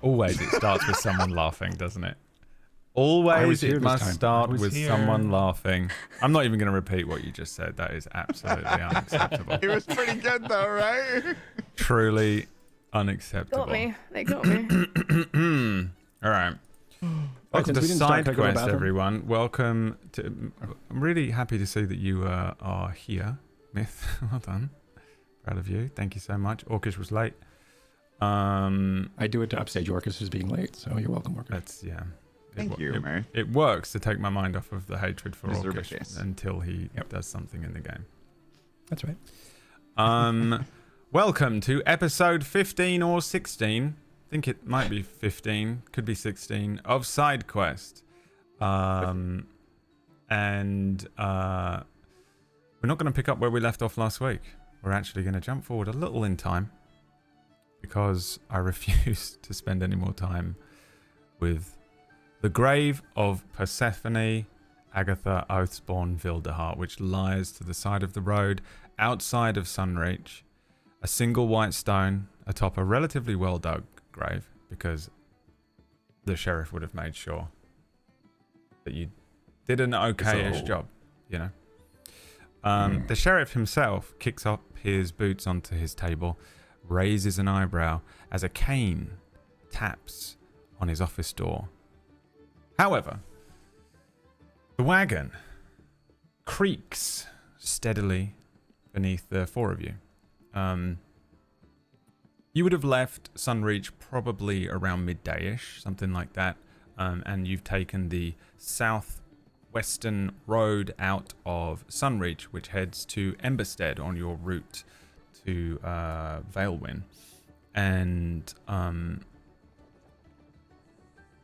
Always it starts with someone laughing, doesn't it? Always it must start with someone laughing. I'm not even going to repeat what you just said. That is absolutely unacceptable. It was pretty good though, right? Truly unacceptable. Got me. They got me. All right. Welcome to Sidequest, everyone. Welcome to... I'm really happy to see that you are here. Myth, well done. Proud of you. Thank you so much. Orcish was late. I do it to upstage Orcish as being late, so you're welcome, Orcish. That's, yeah. Thank you, Myre. It works to take my mind off of the hatred for Orcish until he does something in the game. That's right. Welcome to episode 15 or 16. I think it might be 15, could be 16, of Sidequest. And we're not going to pick up where we left off last week. We're actually going to jump forward a little in time because I refuse to spend any more time with the grave of Persephone, Agatha, Oathspawn, Vilderheart, which lies to the side of the road outside of Sunreach. A single white stone atop a relatively well-dug grave because the sheriff would have made sure that you did an okay-ish job, you know. The sheriff himself kicks up his boots onto his table, raises an eyebrow as a cane taps on his office door. However, the wagon creaks steadily beneath the four of you. You would have left Sunreach probably around midday-ish, something like that, and you've taken the southwestern road out of Sunreach, which heads to Emberstead on your route to Valewind. And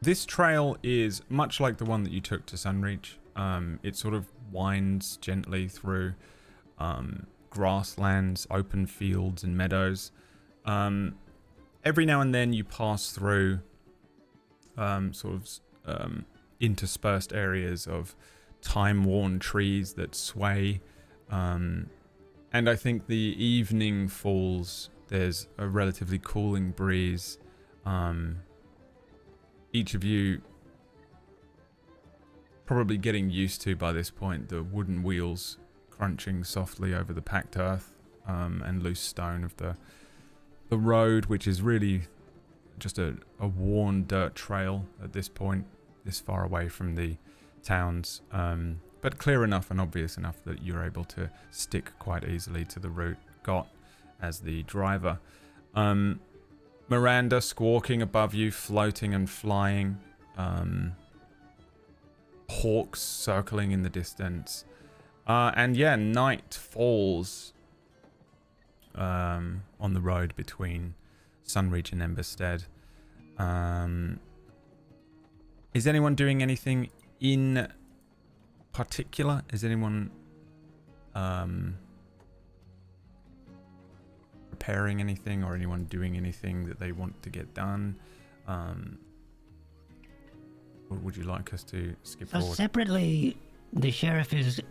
this trail is much like the one that you took to Sunreach. It sort of winds gently through grasslands, open fields and meadows. Every now and then you pass through interspersed areas of time-worn trees that sway. And I think the evening falls. There's a relatively cooling breeze. Each of you probably getting used to by this point the wooden wheels crunching softly over the packed earth and loose stone of the road, which is really just a worn dirt trail at this point, this far away from the towns, but clear enough and obvious enough that you're able to stick quite easily to the route got as the driver. Miranda squawking above you, floating and flying. Hawks circling in the distance. And yeah, night falls on the road between Sunreach and Emberstead. Is anyone doing anything in particular? Is anyone preparing anything, or anyone doing anything that they want to get done? Or would you like us to skip forward? Separately, the sheriff is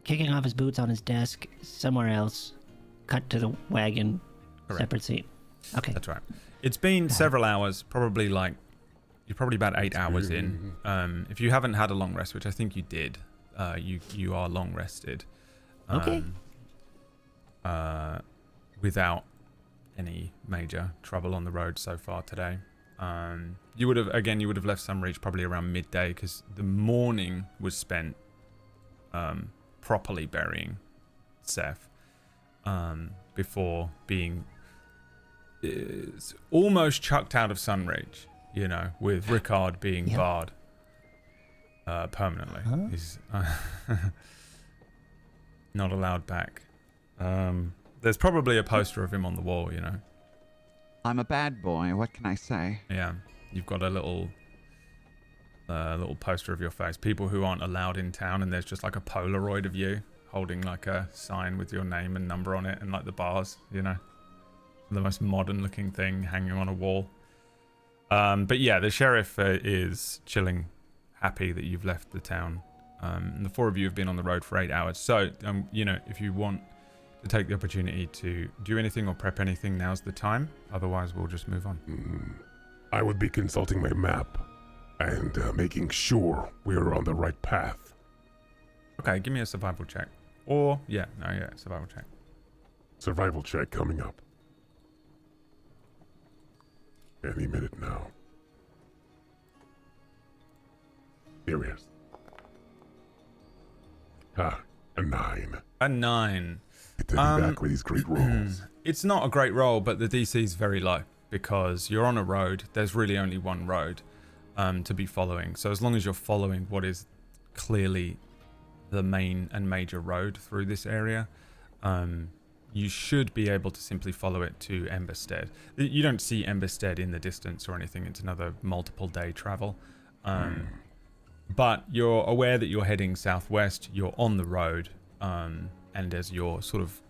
kicking off his boots on his desk somewhere else. Cut to the wagon. Correct. Separate seat. Okay. That's right. It's been several hours, probably like, you're probably about 8 hours in. If you haven't had a long rest, which I think you did, you are long rested. Okay. Without any major trouble on the road so far today. You would have left Sunreach probably around midday because the morning was spent properly burying Seth before being almost chucked out of Sunreach, you know, with Rickard being barred permanently. Huh? He's not allowed back. There's probably a poster of him on the wall, you know. I'm a bad boy. What can I say? Yeah, you've got a little poster of your face. People who aren't allowed in town, and there's just like a Polaroid of you holding like a sign with your name and number on it, and like the bars, you know, the most modern-looking thing hanging on a wall. But yeah, the sheriff is chilling, happy that you've left the town. And the four of you have been on the road for 8 hours. So, you know, if you want to take the opportunity to do anything or prep anything, now's the time. Otherwise, we'll just move on. I would be consulting my map and making sure we're on the right path. Okay, give me a survival check. Or, survival check. Survival check coming up. Any minute now. Here it is. A 9. A 9. Good to be back with these great rolls. It's not a great roll, but the DC is very low because you're on a road. There's really only one road to be following. So as long as you're following what is clearly the main and major road through this area, you should be able to simply follow it to Emberstead. You don't see Emberstead in the distance or anything. It's another multiple day travel. But you're aware that you're heading southwest. You're on the road. And as you're sort of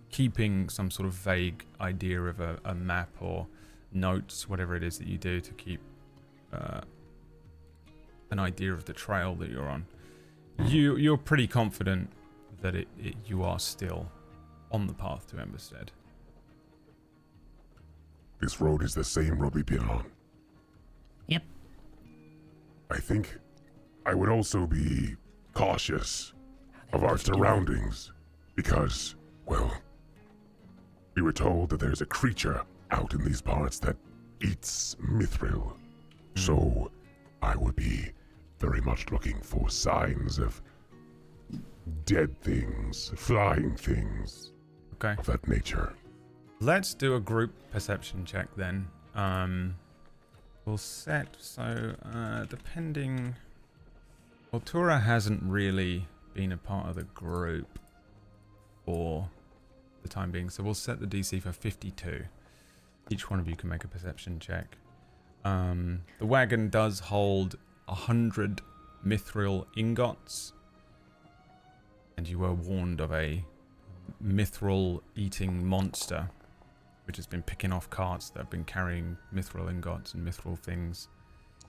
keeping some sort of vague idea of a map or notes, whatever it is that you do to keep an idea of the trail that you're on, you're pretty confident that you are still on the path to Emberstead. This road is the same road we've been on. Yep. I think I would also be cautious of our surroundings because, well, we were told that there's a creature out in these parts that eats mithril. So I would be very much looking for signs of dead things, flying things, Okay. of that nature. Let's do a group perception check then. We'll set, so depending... Well, Tora hasn't really been a part of the group for the time being, so we'll set the DC for 52. Each one of you can make a perception check. The wagon does hold 100 mithril ingots, and you were warned of a mithril eating monster which has been picking off carts that have been carrying mithril ingots and mithril things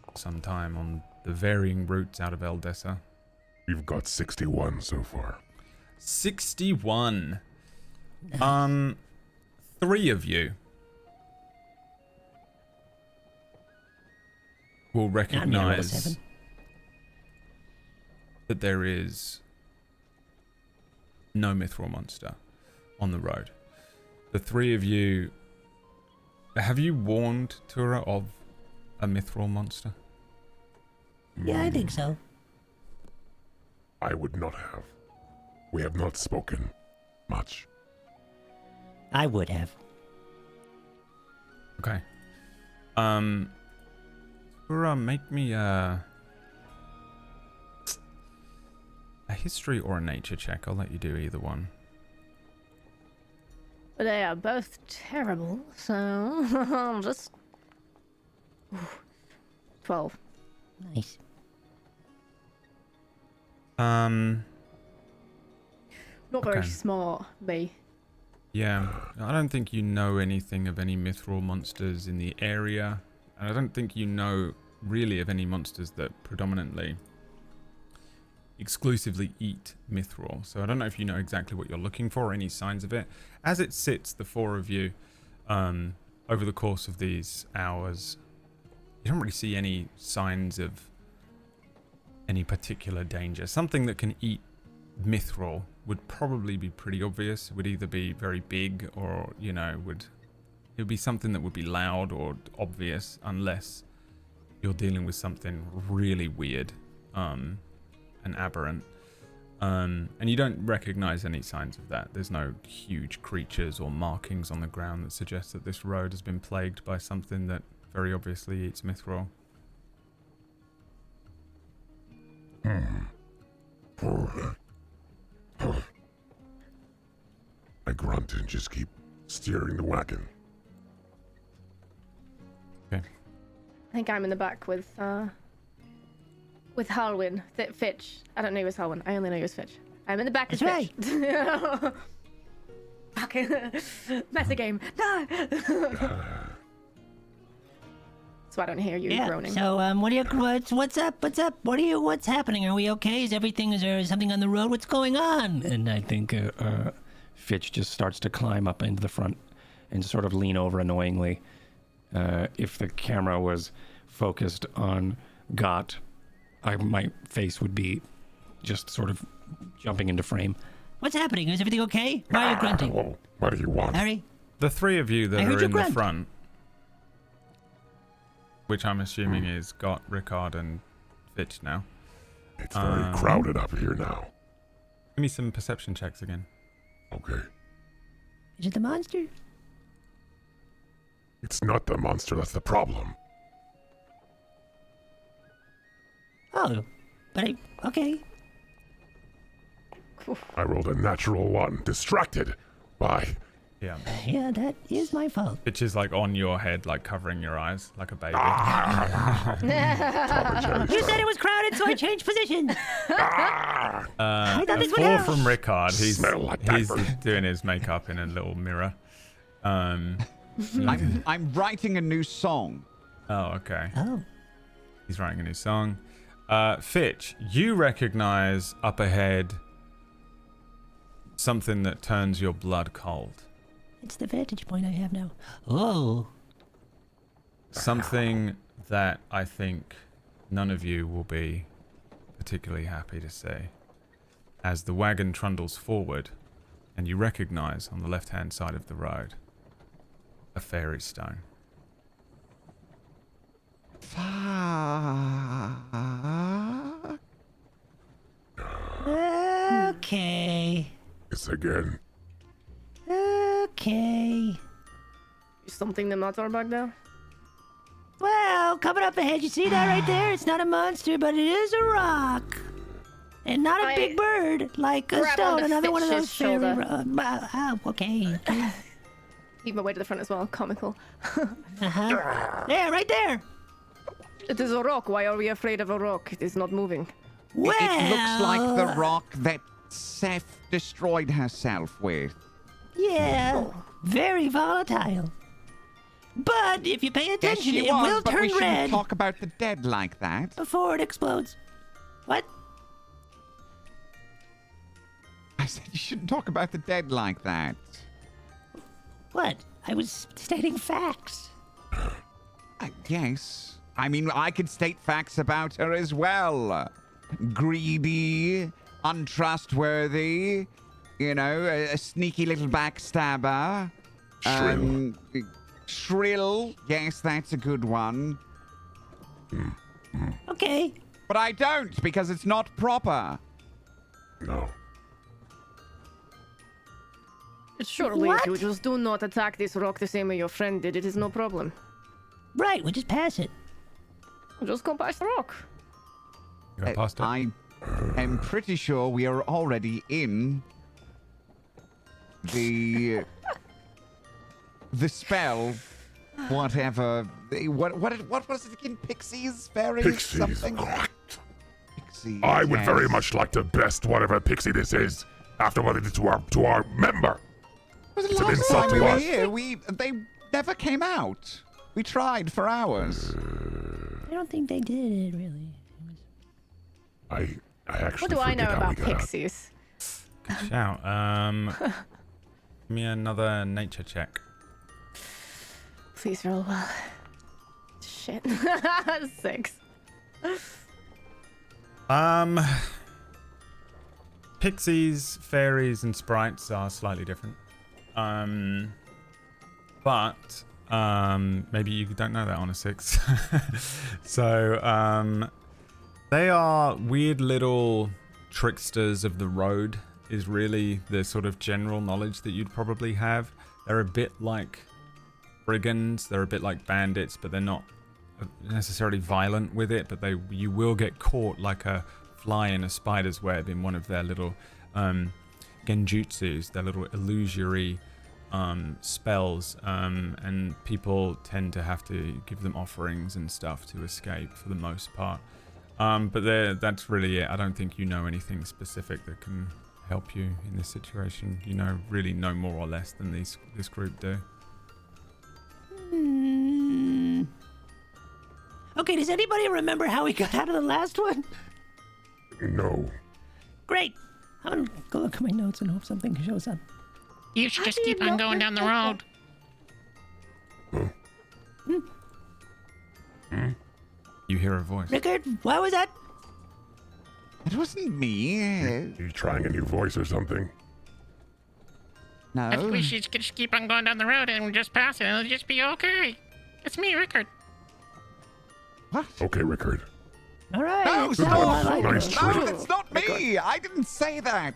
for some time on the varying routes out of Eldessa. We've got 61 so far. 61. 3 of you will recognize that there is no mithril monster on the road. The 3 of you, have you warned Tora of a mithril monster? Yeah, I think so. I would not have. We have not spoken much. I would have. Okay. Tora, make me a history or a nature check. I'll let you do either one. But they are both terrible, so I'll just... 12. Nice. Not very Okay. smart, me. Yeah, I don't think you know anything of any mithril monsters in the area, and I don't think you know really of any monsters that predominantly exclusively eat mithril. So I don't know if you know exactly what you're looking for or any signs of it. As it sits, the 4 of you, over the course of these hours, you don't really see any signs of any particular danger. Something that can eat mithril would probably be pretty obvious. It would either be very big or, you know, it would be something that would be loud or obvious, unless you're dealing with something really weird and aberrant. And you don't recognize any signs of that. There's no huge creatures or markings on the ground that suggest that this road has been plagued by something that very obviously eats mithril. I grunt and just keep steering the wagon. Okay. I think I'm in the back with Harwin, Fitch. I don't know who's Harwin. I only know who's Fitch. I'm in the back with That's Fitch. Fucking meta game. No. So I don't hear you groaning. So, what's up? What's happening? Are we okay? Is there something on the road? What's going on? And I think Fitch just starts to climb up into the front and sort of lean over annoyingly if the camera was focused on Got, my face would be just sort of jumping into frame. What's happening? Is everything okay? Why are you grunting? Well, what do you want? Harry? The three of you that I heard are you in the grunt. front, which I'm assuming is Got, Rickard, and Fitch now. It's very crowded up here now. Give me some perception checks again. Okay. Is it the monster? It's not the monster that's the problem. Oh, but okay. I rolled a natural 1. Distracted by... Yeah. Yeah, that is my fault. Fitch is like on your head, like covering your eyes, like a baby. Tom and Jerry You said style. it was crowded, so I changed position. I thought this would 4 help. from Rickard. He's Smell like he's diaper. doing his makeup in a little mirror. I'm writing a new song. Oh, okay. Oh, He's writing a new song. Fitch, you recognize up ahead something that turns your blood cold. it's the vantage point I have now. Oh, Something that I think none of you will be particularly happy to see. As the wagon trundles forward, and you recognize on the left-hand side of the road a fairy stone. Fuck. okay. It's again. Okay. Is something the matter back there? Well, coming up ahead, you see that right there? It's not a monster, but it is a rock. And not a big bird, like a grab stone, onto another one of Fitch's those fairy... shoulder. Okay. Keep my way to the front as well. Comical. Uh-huh. There, right there. It is a rock. Why are we afraid of a rock? It is not moving. Well, It looks like the rock that Seth destroyed herself with. Yeah, very volatile. But if you pay Yes, attention, she it was, will but we turn shouldn't red talk about the dead like that. before it explodes. What? I said you shouldn't talk about the dead like that. What? I was stating facts. Yes. I mean, I could state facts about her as well. Greedy, untrustworthy, you know, a sneaky little backstabber. Shrill. Shrill. Yes, that's a good one. Okay. But I don't, because it's not proper. No. Surely, What? if you just do not attack this rock the same way your friend did, it is no problem. Right, we'll just pass it. Just go past the rock. You got past it? I am pretty sure we are already in the spell, whatever. What was it again? Pixies, fairies, Pixies. something. Pixies. I would very yes. much like to best whatever pixie this is after what it did to our member. Was it It's an last insult time to we were us. here? They never came out. We tried for hours. I don't think they did, really. I actually What do I know forget how we about got out. pixies? Good shout. Give me another nature check. Please roll well. Shit. 6. Pixies, fairies, and sprites are slightly different. But maybe you don't know that on a 6. So they are weird little tricksters of the road is really the sort of general knowledge that you'd probably have. They're a bit like brigands, they're a bit like bandits, but they're not necessarily violent with it, but you will get caught like a fly in a spider's web in one of their little genjutsus, their little illusory spells, and people tend to have to give them offerings and stuff to escape for the most part. But that's really it. I don't think you know anything specific that can help you in this situation. You know, really no more or less than this group do. Okay, does anybody remember how we got out of the last one? No. Great. I'm gonna go look at my notes and hope something shows up. You should just keep on going down the road. something. You hear a voice. Rickard, what was that? It wasn't me. You trying a new voice or something? No. I think we should just keep on going down the road and just pass it and it'll just be okay. It's me, Rickard. What? Okay, Rickard. All right. No, that stop! sounds like Nice it. try. No, it's not me. I didn't say that.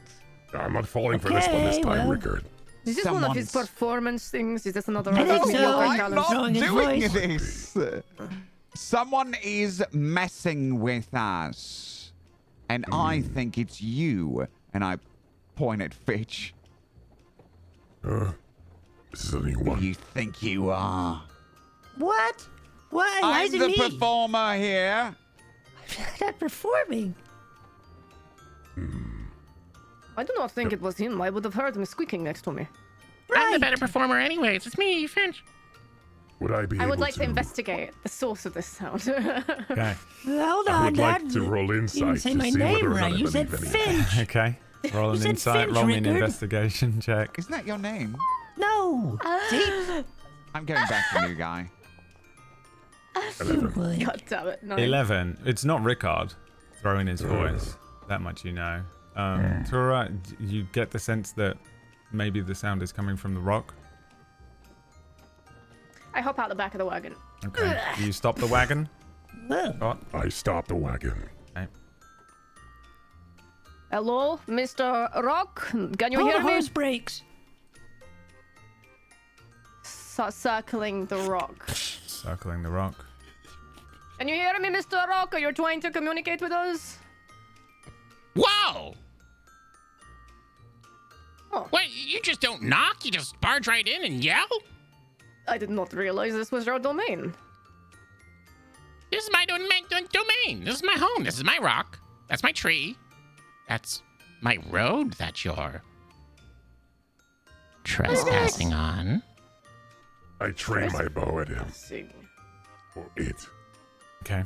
I'm not falling for this one this Okay, time, well. Rickard. Is this one of his Someone's- performance things? Is this another I one of think those so. mediocre I'm talents? I'm Throwing not his doing voice. this. Someone is messing with us. And I think it's you. And I point at Fitch. This is a new Who one. you think you are? What? Why? Why I'm is it the me? performer here. I'm not performing. I do not think it was him. I would have heard him squeaking next to me. I'm the Right. better performer anyways. It's me, Finch. Would I be I would able like to investigate the source of this sound. Okay. Hold I on, would Dad. like to roll You insight didn't to say my see name whether or not right. I You said believe any of it. Finch. Okay. Roll an You said insight. Finch, Roll me an Rickard. investigation check. Isn't that your name? No. See? I'm going back to new guy. You would. God damn it. No. 11. It's not Rickard throwing his voice. That much you know. Tora, you get the sense that maybe the sound is coming from the rock. I hop out the back of the wagon. Okay. Do you stop the wagon? Well, Scott? I stopped the wagon. Okay. Hello, Mr. Rock? Can you all the hear me? horse breaks. Circling the rock. Circling the rock. Can you hear me, Mr. Rock? Are you trying to communicate with us? Whoa! Oh. Wait, you just don't knock? You just barge right in and yell? I did not realize this was your domain. This is my domain. This is my home. This is my rock. That's my tree. That's my road that you're trespassing on. I train my bow at him. See. Or it. Okay.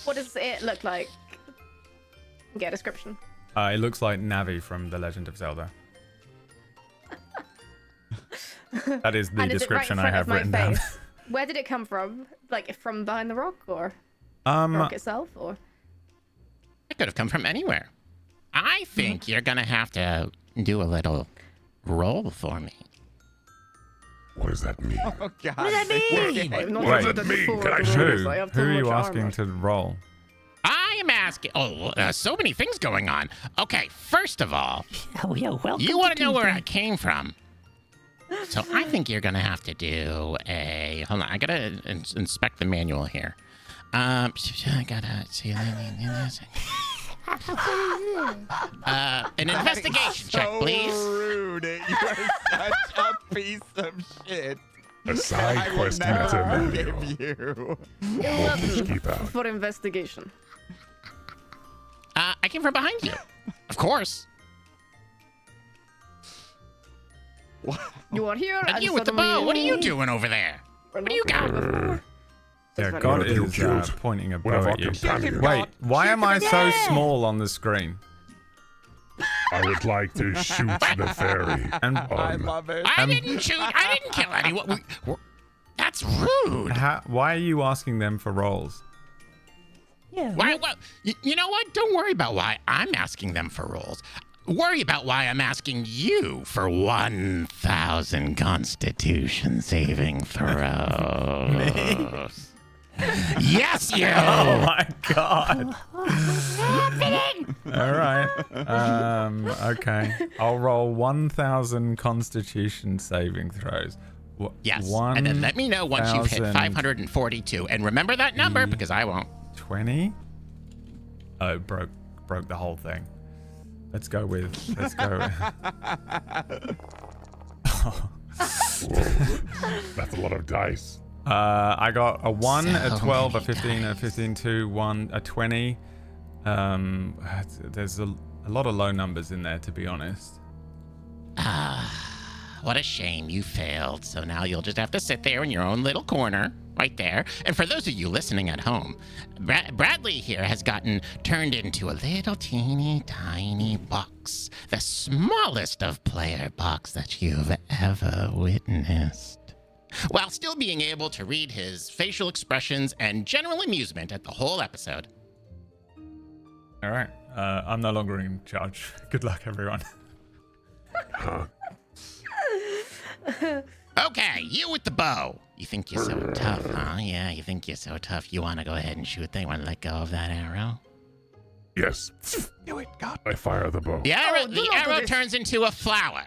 What does it look like? Get a description. It looks like Navi from The Legend of Zelda. That is the And is it right description in I front have of my written down. face? Where did it come from? Like from behind the rock or Um, rock itself or? It could have come from anywhere. I think you're gonna have to do a little roll for me. What does that mean? Oh, God. What does that mean? I've not Wait. heard that What does it mean? before. Can I This shoot is- who? I have Who too are you much asking armor. to roll? I am asking. So many things going on. Okay, first of all, Oh, yeah, welcome you want to know where Tuesday. I came from. So I think you're gonna have to do a. Hold on, I gotta inspect the manual here. I gotta see. An investigation check, so please. Rude. You are such a piece of shit. A side I will quest never meta manual. forgive you. Just keep out. For investigation. I came from behind you, of course. You are here And and you with the suddenly- bow. What are you doing over there? We're What do you not got? before. Yeah, very God One of you is killed pointing a One of bow our at you. companions. Wait, why am I so Yeah. small on the screen? I would like to shoot the fairy. And I love it. I didn't shoot. I didn't kill anyone. That's rude. why are you asking them for rolls? Yeah. Why? You know what? Don't worry about why I'm asking them for rolls. Worry about why I'm asking you for 1,000 Constitution saving throws. Yes, you. Oh my God! All right. Okay. I'll roll 1,000 Constitution saving throws. Yes. And then let me know once you've hit 1,000. 542. And remember that number because I won't. 20. Oh, broke the whole thing. Let's go with. Whoa. That's a lot of dice. I got a 1, a So 12, a many 15, a 15, 2, 1, a 20. There's a lot of low numbers in there, to be honest. What a shame you failed. So now you'll just have to sit there in your own little corner right there. And for those of you listening at home, Bradley here has gotten turned into a little teeny tiny box. The smallest of player box that you've ever witnessed. while still being able to read his facial expressions and general amusement at the whole episode. All right. I'm no longer in charge. Good luck, everyone. Okay, you with the bow. You think you're so tough, huh? Yeah, you think you're so tough. You want to go ahead and shoot? They want to let go of that arrow? Yes. Do it, God. I fire the bow. The arrow, do the not do arrow this. turns into a flower.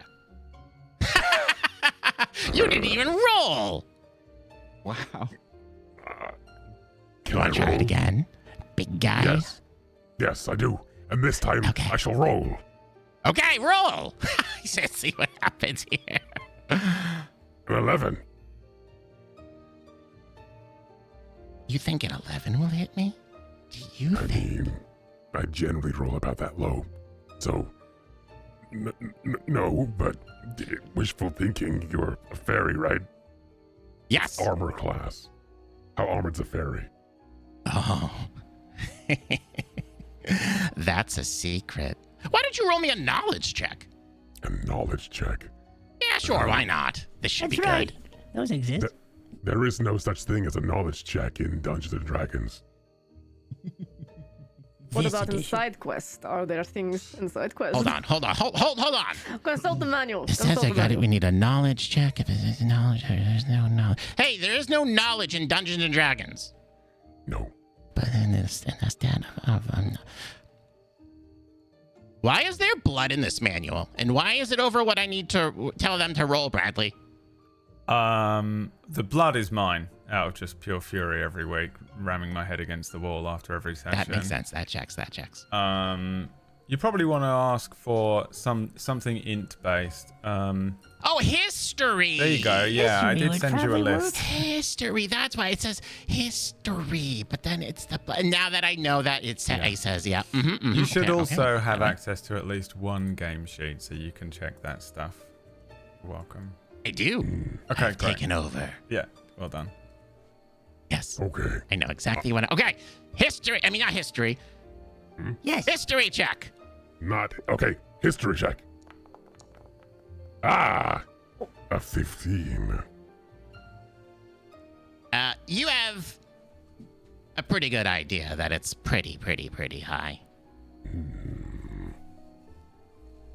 You didn't even roll. Wow. Can You I want to try roll? it again? Big guy? Yes. Yes, I do. And this time, Okay. I shall roll. Okay, roll. Let's see what happens here. An 11. You think an 11 will hit me? Do you I think? mean, I generally roll about that low. So, no, but wishful thinking, you're a fairy, right? Yes. Armor class. How armored's a fairy? Oh. That's a secret. Why don't you roll me a knowledge check? A knowledge check. Yeah, sure, why not? This should That's be right. good. Those exist. There is no such thing as a knowledge check in Dungeons and Dragons. What This about in edition. Sidequest? Are there things in Sidequest? Hold on. Consult the manual. It says Consult I the got it. manual. We need a knowledge check. If there's knowledge, there's no knowledge. Hey, there is no knowledge in Dungeons and Dragons. No. But then that's that. Why is there blood in this manual? And why is it over what I need to tell them to roll, Bradley? The blood is mine out of just pure fury every week, ramming my head against the wall after every session. That makes sense. That checks. You probably want to ask for something int based. Oh, history. There you go. Yeah, I History did would send you a probably list. work. History. That's why it says history. But then it's the. And now that I know that it says, yeah. You should okay, also okay. have access to at least one game sheet, so you can check that stuff. You're welcome. I do. Okay, I've great. taken over. Yeah, well done. Yes. Okay. I know exactly what. Okay. History. I mean, not history. Yes. History check. Not. Okay. History check. Ah! A 15. You have a pretty good idea that it's pretty high.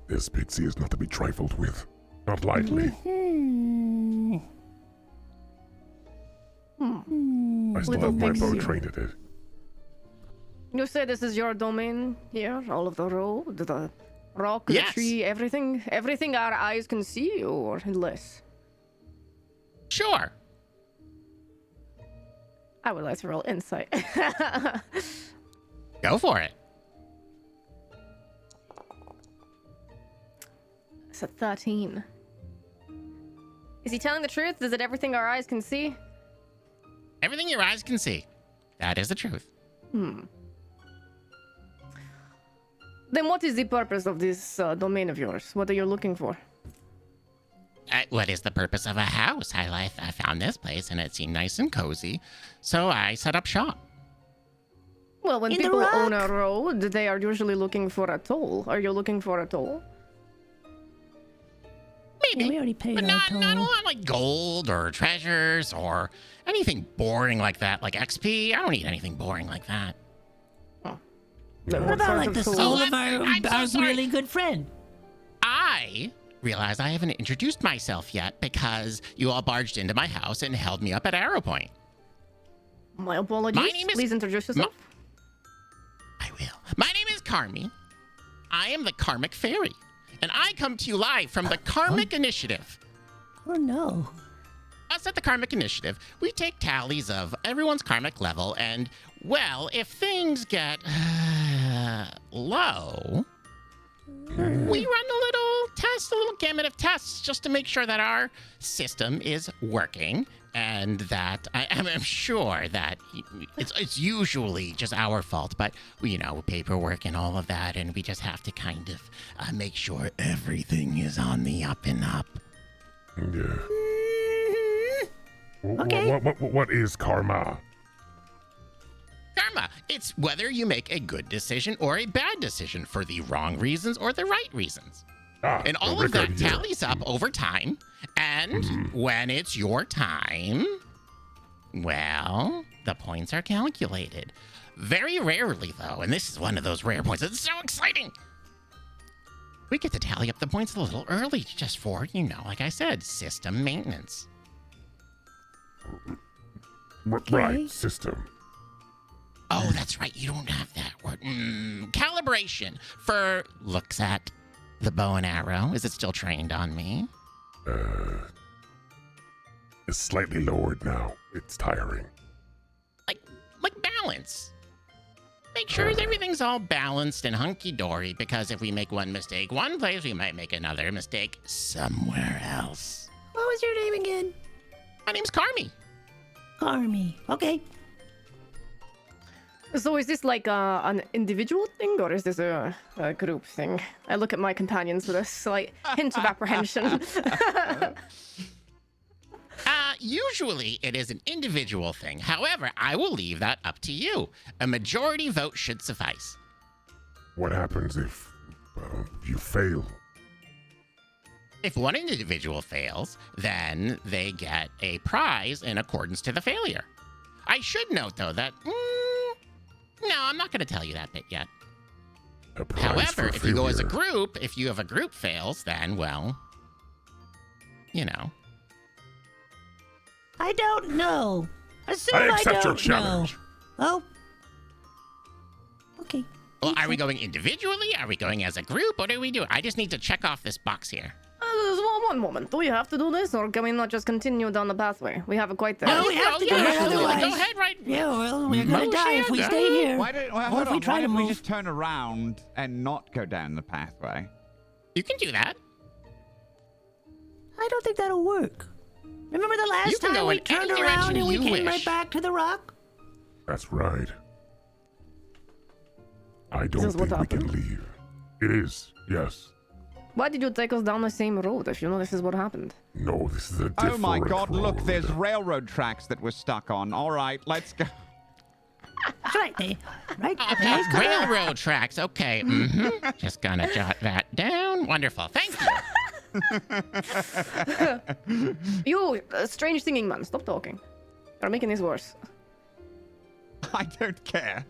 This Pixie is not to be trifled with. Not lightly. I still Little have my bow Pixie. trained at it. You say this is your domain here? All of the road, the rock, the Yes. tree, everything? Everything our eyes can see, or less? Sure. I would like to roll insight. Go for it. It's a 13. Is he telling the truth? Is it everything our eyes can see? Everything your eyes can see. That is the truth. Then what is the purpose of this domain of yours? What are you looking for? What is the purpose of a house? I found this place and it seemed nice and cozy, so I set up shop. Well, when In the people own a rock? road, they are usually looking for a toll. Are you looking for a toll? Maybe. Yeah, we already paid but our not a toll. lot like gold or treasures or anything boring like that, like XP. I don't need anything boring like that. Then What about sort like of the toll? soul of I'm so our sorry. really good friend? I realized I haven't introduced myself yet because you all barged into my house and held me up at Arrow Point. My apologies. My name is- Please introduce yourself. I will. My name is Karmy. I am the Karmic Fairy, and I come to you live from the Karmic Initiative. Oh no. Us at the Karmic Initiative, we take tallies of everyone's karmic level, and, well, if things get low, we run a little test, a little gamut of tests, just to make sure that our system is working, and that I'm sure that it's usually just our fault, but, paperwork and all of that, and we just have to kind of make sure everything is on the up and up. Yeah. Okay. What is karma? Karma. It's whether you make a good decision or a bad decision for the wrong reasons or the right reasons. And all of that tallies up over time. And when it's your time, well, the points are calculated. Very rarely, though, and this is one of those rare points. It's so exciting. We get to tally up the points a little early just for, like I said, system maintenance. Right, system. Oh, that's right. You don't have that word. Calibration for looks at the bow and arrow. Is it still trained on me? It's slightly lowered now. It's tiring. Like balance. Make sure everything's all balanced and hunky-dory, because if we make one mistake one place, we might make another mistake somewhere else. What was your name again? My name's Karmy. Karmy. Okay. So is this like an individual thing, or is this a group thing? I look at my companions with a slight hint of apprehension. Usually it is an individual thing. However, I will leave that up to you. A majority vote should suffice. What happens if you fail? If one individual fails, then they get a prize in accordance to the failure. I should note, though, that... no, I'm not going to tell you that bit yet. However, if you go as a group, if you have a group fails, then, well, I don't know. Assume I accept your don't challenge. know. Oh. Okay. Well, are we going individually? Are we going as a group? What do we do? I just need to check off this box here. One moment. Do we have to do this, or can we not just continue down the pathway? We have it quite there. No, we have to do it otherwise. Go ahead, right? Yeah, well, we're gonna die if we stay here. Why don't, well, or hold if we on, try why to don't we move. just turn around and not go down the pathway? You can do that. I don't think that'll work. Remember the You last can time go we in turned any around direction and we you came wish. right back to the rock? That's right. I This don't is what think we can happened? leave. It is, yes. Why did you take us down the same road if you know this is what happened? No, this is a different Oh my god, look, road. there's railroad tracks that we're stuck on. All right, let's go. That's right. Right. Okay, railroad tracks. Okay. Just gonna jot that down. Wonderful. Thank you. You, strange singing man, stop talking. You're making this worse. I don't care.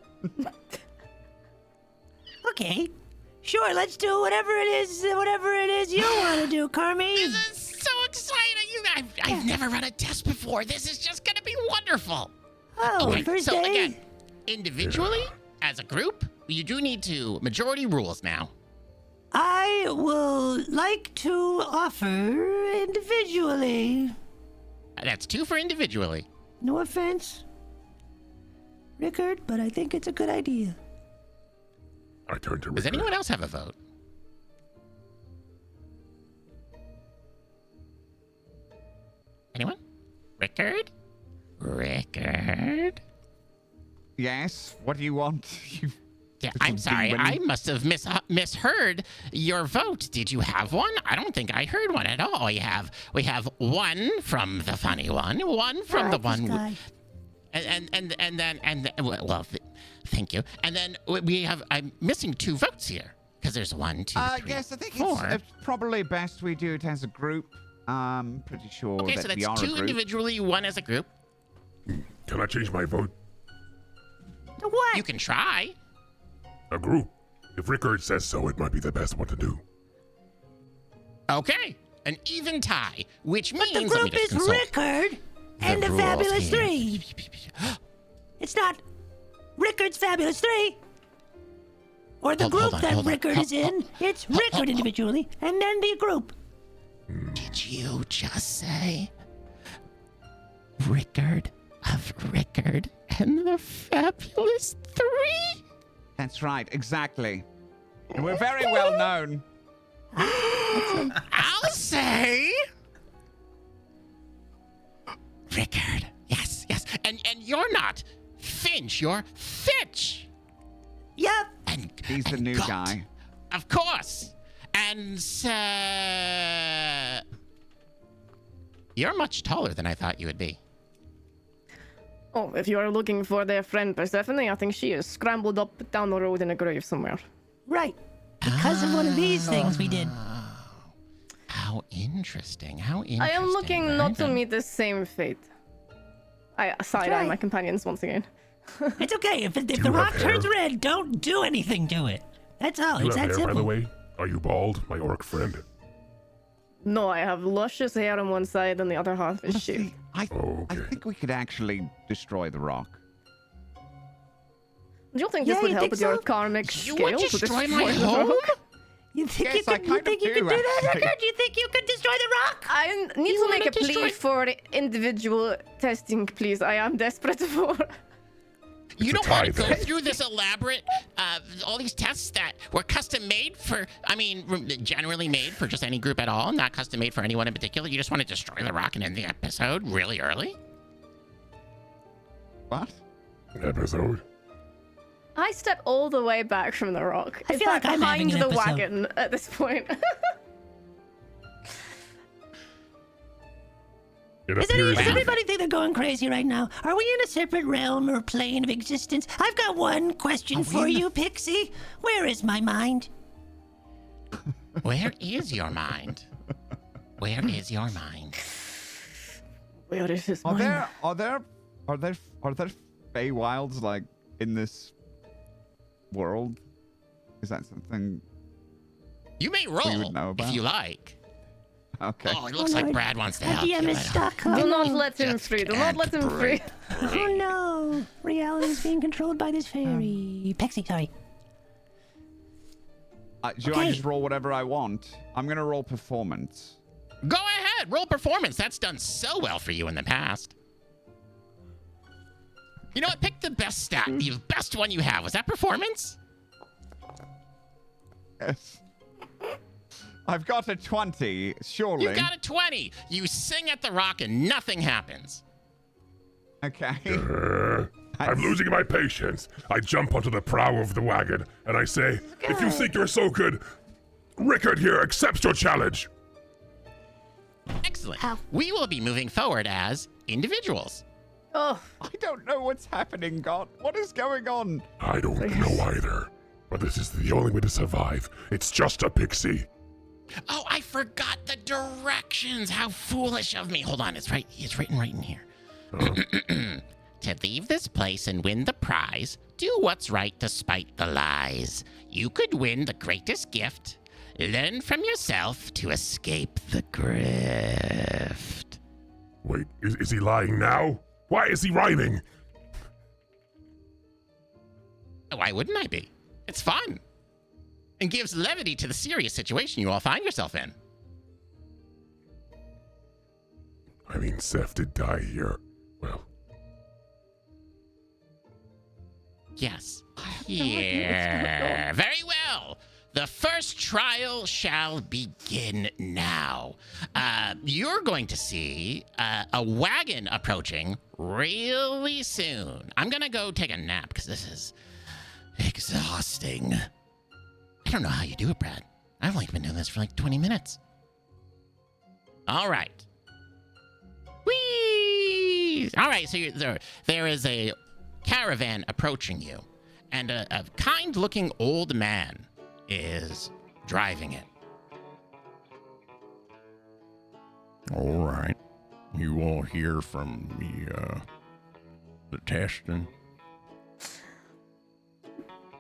Okay. Sure, let's do whatever it is you want to do, Karmy. This is so exciting. I've never run a test before. This is just gonna be wonderful. Oh, Okay, first so day. again, individually, as a group, you do need to majority rules now. I will like to offer individually. That's 2 for individually. No offense, Rickard, but I think it's a good idea. I turn to Does Rickard. anyone else have a vote? Anyone? Rickard? Rickard? Yes, what do you want? Yeah, Little I'm sorry. demon. I must have misheard your vote. Did you have one? I don't think I heard one at all. We have 1 from the funny one from the one, thank you. And then we have. I'm missing 2 votes here because there's 1, 2, 3, Yes, I think 4. it's probably best we do it as a group. Pretty sure Okay, that so we that's are 2 a group. individually, 1 as a group. Can I change my vote? What? You can try. A group. If Rickard says so, it might be the best one to do. Okay, an even tie, which But the means let me group just is consult. Rickard and the rules Fabulous here. 3. It's not Rickard's Fabulous 3. Or the Hold group on, that hold on. Rickard is in. It's Rickard individually, and then the group. Did you just say Rickard of Rickard and the Fabulous 3? That's right, exactly. And we're very well known. I'll say Rickard. Yes. And you're not Finch, you're Fitch. Yep. And He's the and new Gut, guy. Of course. And you're much taller than I thought you would be. Oh, if you are looking for their friend Persephone, I think she is scrambled up down the road in a grave somewhere. Right. Because of one of these things we did. interesting. How interesting. I am looking not to right? meet the same fate. I side-eye right. my companions once again. It's okay. If the you rock have turns hair? red, don't do anything to it. That's all. You It's have that hair, by simple. the way? Are you bald, my orc friend? No, I have luscious hair on one side and the other half is shaved. See, I Okay. think we could actually destroy the rock. Do you think Yeah, this would you help think with your so? karmic You scale would to destroy my the home? rock? You think Yes, I kind of you could do, do that, actually. Rickard? You think you could destroy the rock? I need You to make wanna a plea destroy- for individual testing, please. I am desperate for. You It's a don't want to tie, go though. through this elaborate, all these tests that were custom made for, generally made for just any group at all, not custom made for anyone in particular. You just want to destroy the rock and end the episode really early? What? Episode? I step all the way back from the rock. I In feel like fact, I'm having behind an the episode. wagon at this point. It Does appears everybody think they're going crazy right now? Are we in a separate realm or plane of existence? I've got one question for you, Pixie. Where is my mind? Where is your mind? Where is your mind? Where is his Are mind? there Feywilds like in this world? Is that something? You may would roll know if about. you like. Okay. Oh, it looks like Lord. Brad wants to My help you. DM is but- stuck. Do Oh, not no. let him Just free. Do not let him free. Oh no! Reality is being controlled by this fairy. Pixie, sorry. Should I Okay. just roll whatever I want? I'm gonna roll performance. Go ahead, roll performance. That's done so well for you in the past. You know what? Pick the best stat, the best one you have. Was that performance? Yes. I've got a 20, surely. You got a 20. You sing at the rock and nothing happens. Okay. I'm losing my patience. I jump onto the prow of the wagon and I say, if you think you're so good, Rickard here accepts your challenge. Excellent. Ow. We will be moving forward as individuals. Oh, I don't know what's happening, God. What is going on? I don't know either, but this is the only way to survive. It's just a pixie. Oh, I forgot the directions. How foolish of me. Hold on, it's written right in here. To leave this place and win the prize, do what's right despite the lies. You could win the greatest gift. Learn from yourself to escape the grift. Wait, is he lying now? Why is he rhyming? Why wouldn't I be? It's fun. And gives levity to the serious situation you all find yourself in. I mean, Seth did die here. Well, Yes. no idea what's going Here. Very well. The first trial shall begin now. You're going to see a wagon approaching really soon. I'm going to go take a nap because this is exhausting. I don't know how you do it, Brad. I've only been doing this for like 20 minutes. All right. Whee! All right, so there is a caravan approaching you, and a kind-looking old man is driving it. All right. You all hear from the testing?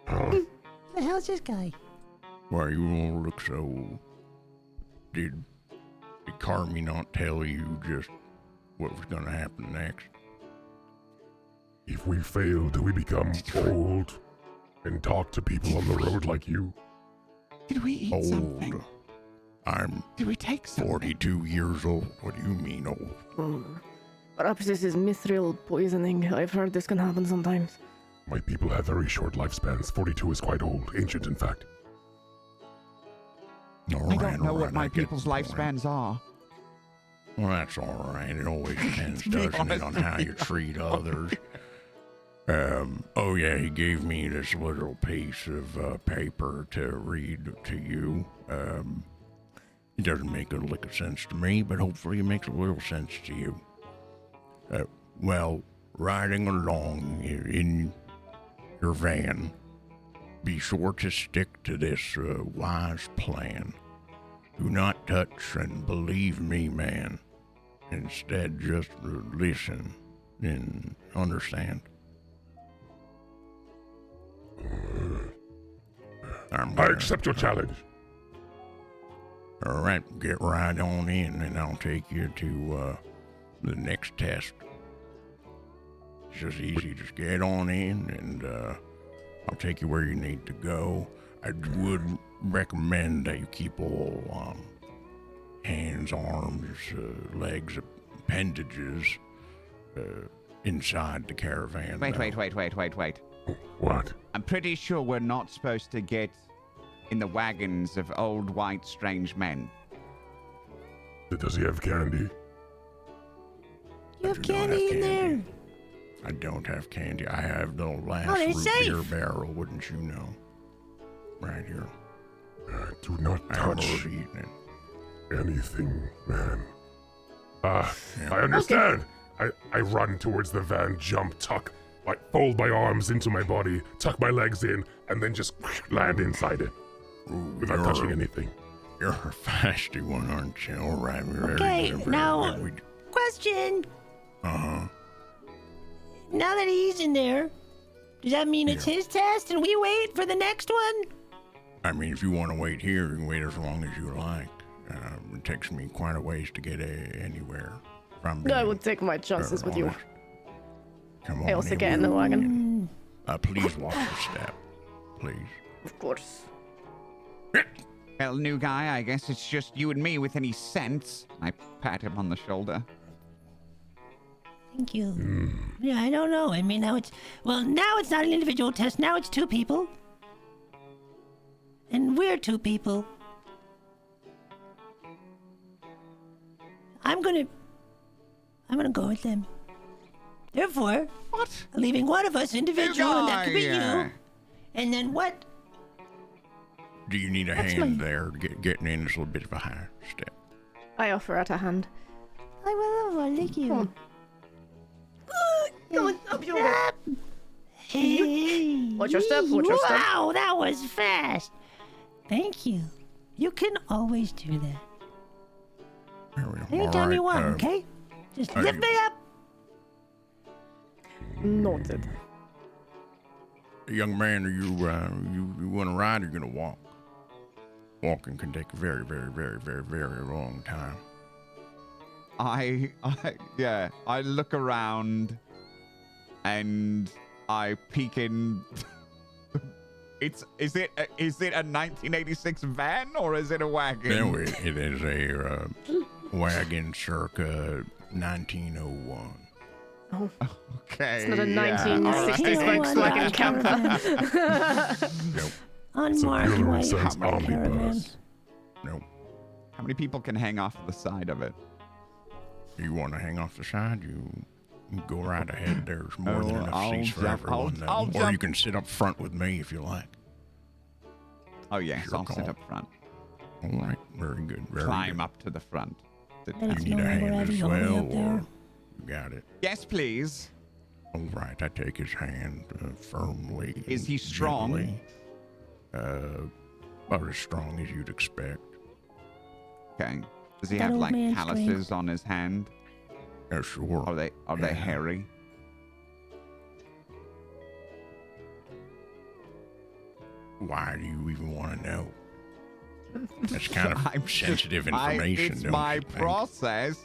Who the hell's this guy? Why you all look so... Did Karmy not tell you just what was gonna happen next? if we fail, do we become old and talk to people on the road like you? Did we eat something? Old. I'm Did we take something? 42 years old. What do you mean old? perhaps this is mithril poisoning. I've heard this can happen sometimes. My people have very short lifespans. 42 is quite old, ancient in fact. All I right, don't know all what right, my I get people's the point. lifespans are. Well, that's all right. It always depends, be doesn't it, honest on with how you. you treat others. Oh yeah, he gave me this little piece of paper to read to you. It doesn't make a lick of sense to me, but hopefully it makes a little sense to you. Well, riding along in your van, be sure to stick to this wise plan. Do not touch and believe me, man. Instead, just listen and understand. I accept your challenge. All right, get right on in, and I'll take you to the next test. It's just easy. Just get on in, and I'll take you where you need to go. I would recommend that you keep all hands, arms, legs, appendages inside the caravan. Wait. What? I'm pretty sure we're not supposed to get in the wagons of old white strange men. Does he have candy? You have candy in there. I don't have candy. I have the last they're root beer safe. barrel, wouldn't you know? Right here. Do not I haven't touch eaten it. anything, man. I understand. I run towards the van, jump, tuck, like fold my arms into my body, tuck my legs in, and then just land inside it without touching anything. You're a fasty one, aren't you? All right. Okay, now, question. Uh-huh. Now that he's in there, does that mean it's his test and we wait for the next one? I mean, if you want to wait here, you can wait as long as you like. It takes me quite a ways to get anywhere from I being will take my chances with you. honest. Come on I also in. get in the wagon. Please watch your step. Please. Of course. Well, new guy, I guess it's just you and me with any sense. I pat him on the shoulder. Thank you. Yeah, I don't know. I mean, now it's not an individual test. Now it's two people. And we're two people. I'm gonna go with them. Therefore, leaving one of us individual, and that could be you. And then what? Do you need a hand there? Getting in is a little bit of a higher step. I offer out a hand. I will thank you. Go up your way. Hey. Watch your step, watch your step. Wow, that was fast. Thank you. You can always do that. There we go. Anytime you All right, want, okay? Just are lift you- me up. Noted. Young man, are you want to ride or you going to walk? Walking can take a very, very, very, very, very long time. I look around and I peek in. Is it a 1986 van or is it a wagon? No, it is a wagon circa 1901. Oh, Okay. it's not a yeah, 1960s all right. Volkswagen camper. Nope. Unmarked Pure white Renaissance caravan. omnibus. Nope. How many people can hang off the side of it? You want to hang off the side? You go right ahead. There's more than enough I'll seats for jump- everyone. though. I'll Or you jump. can sit up front with me if you like. Oh yes, Sure, I'll go sit on. up front. All right. Very good. Very Climb good. up to the front. Sit Then down. it's You need no a longer hand as ravioli well, up there. or you got it. Yes, please. All right. I take his hand firmly. Is he and strong? gently. About as strong as you'd expect. Okay. Does he That have old like man calluses on his hand? Yeah, sure. Are they Yeah. hairy? Why do you even want to know? That's kind of I'm sensitive just- information. It's don't my you think? process.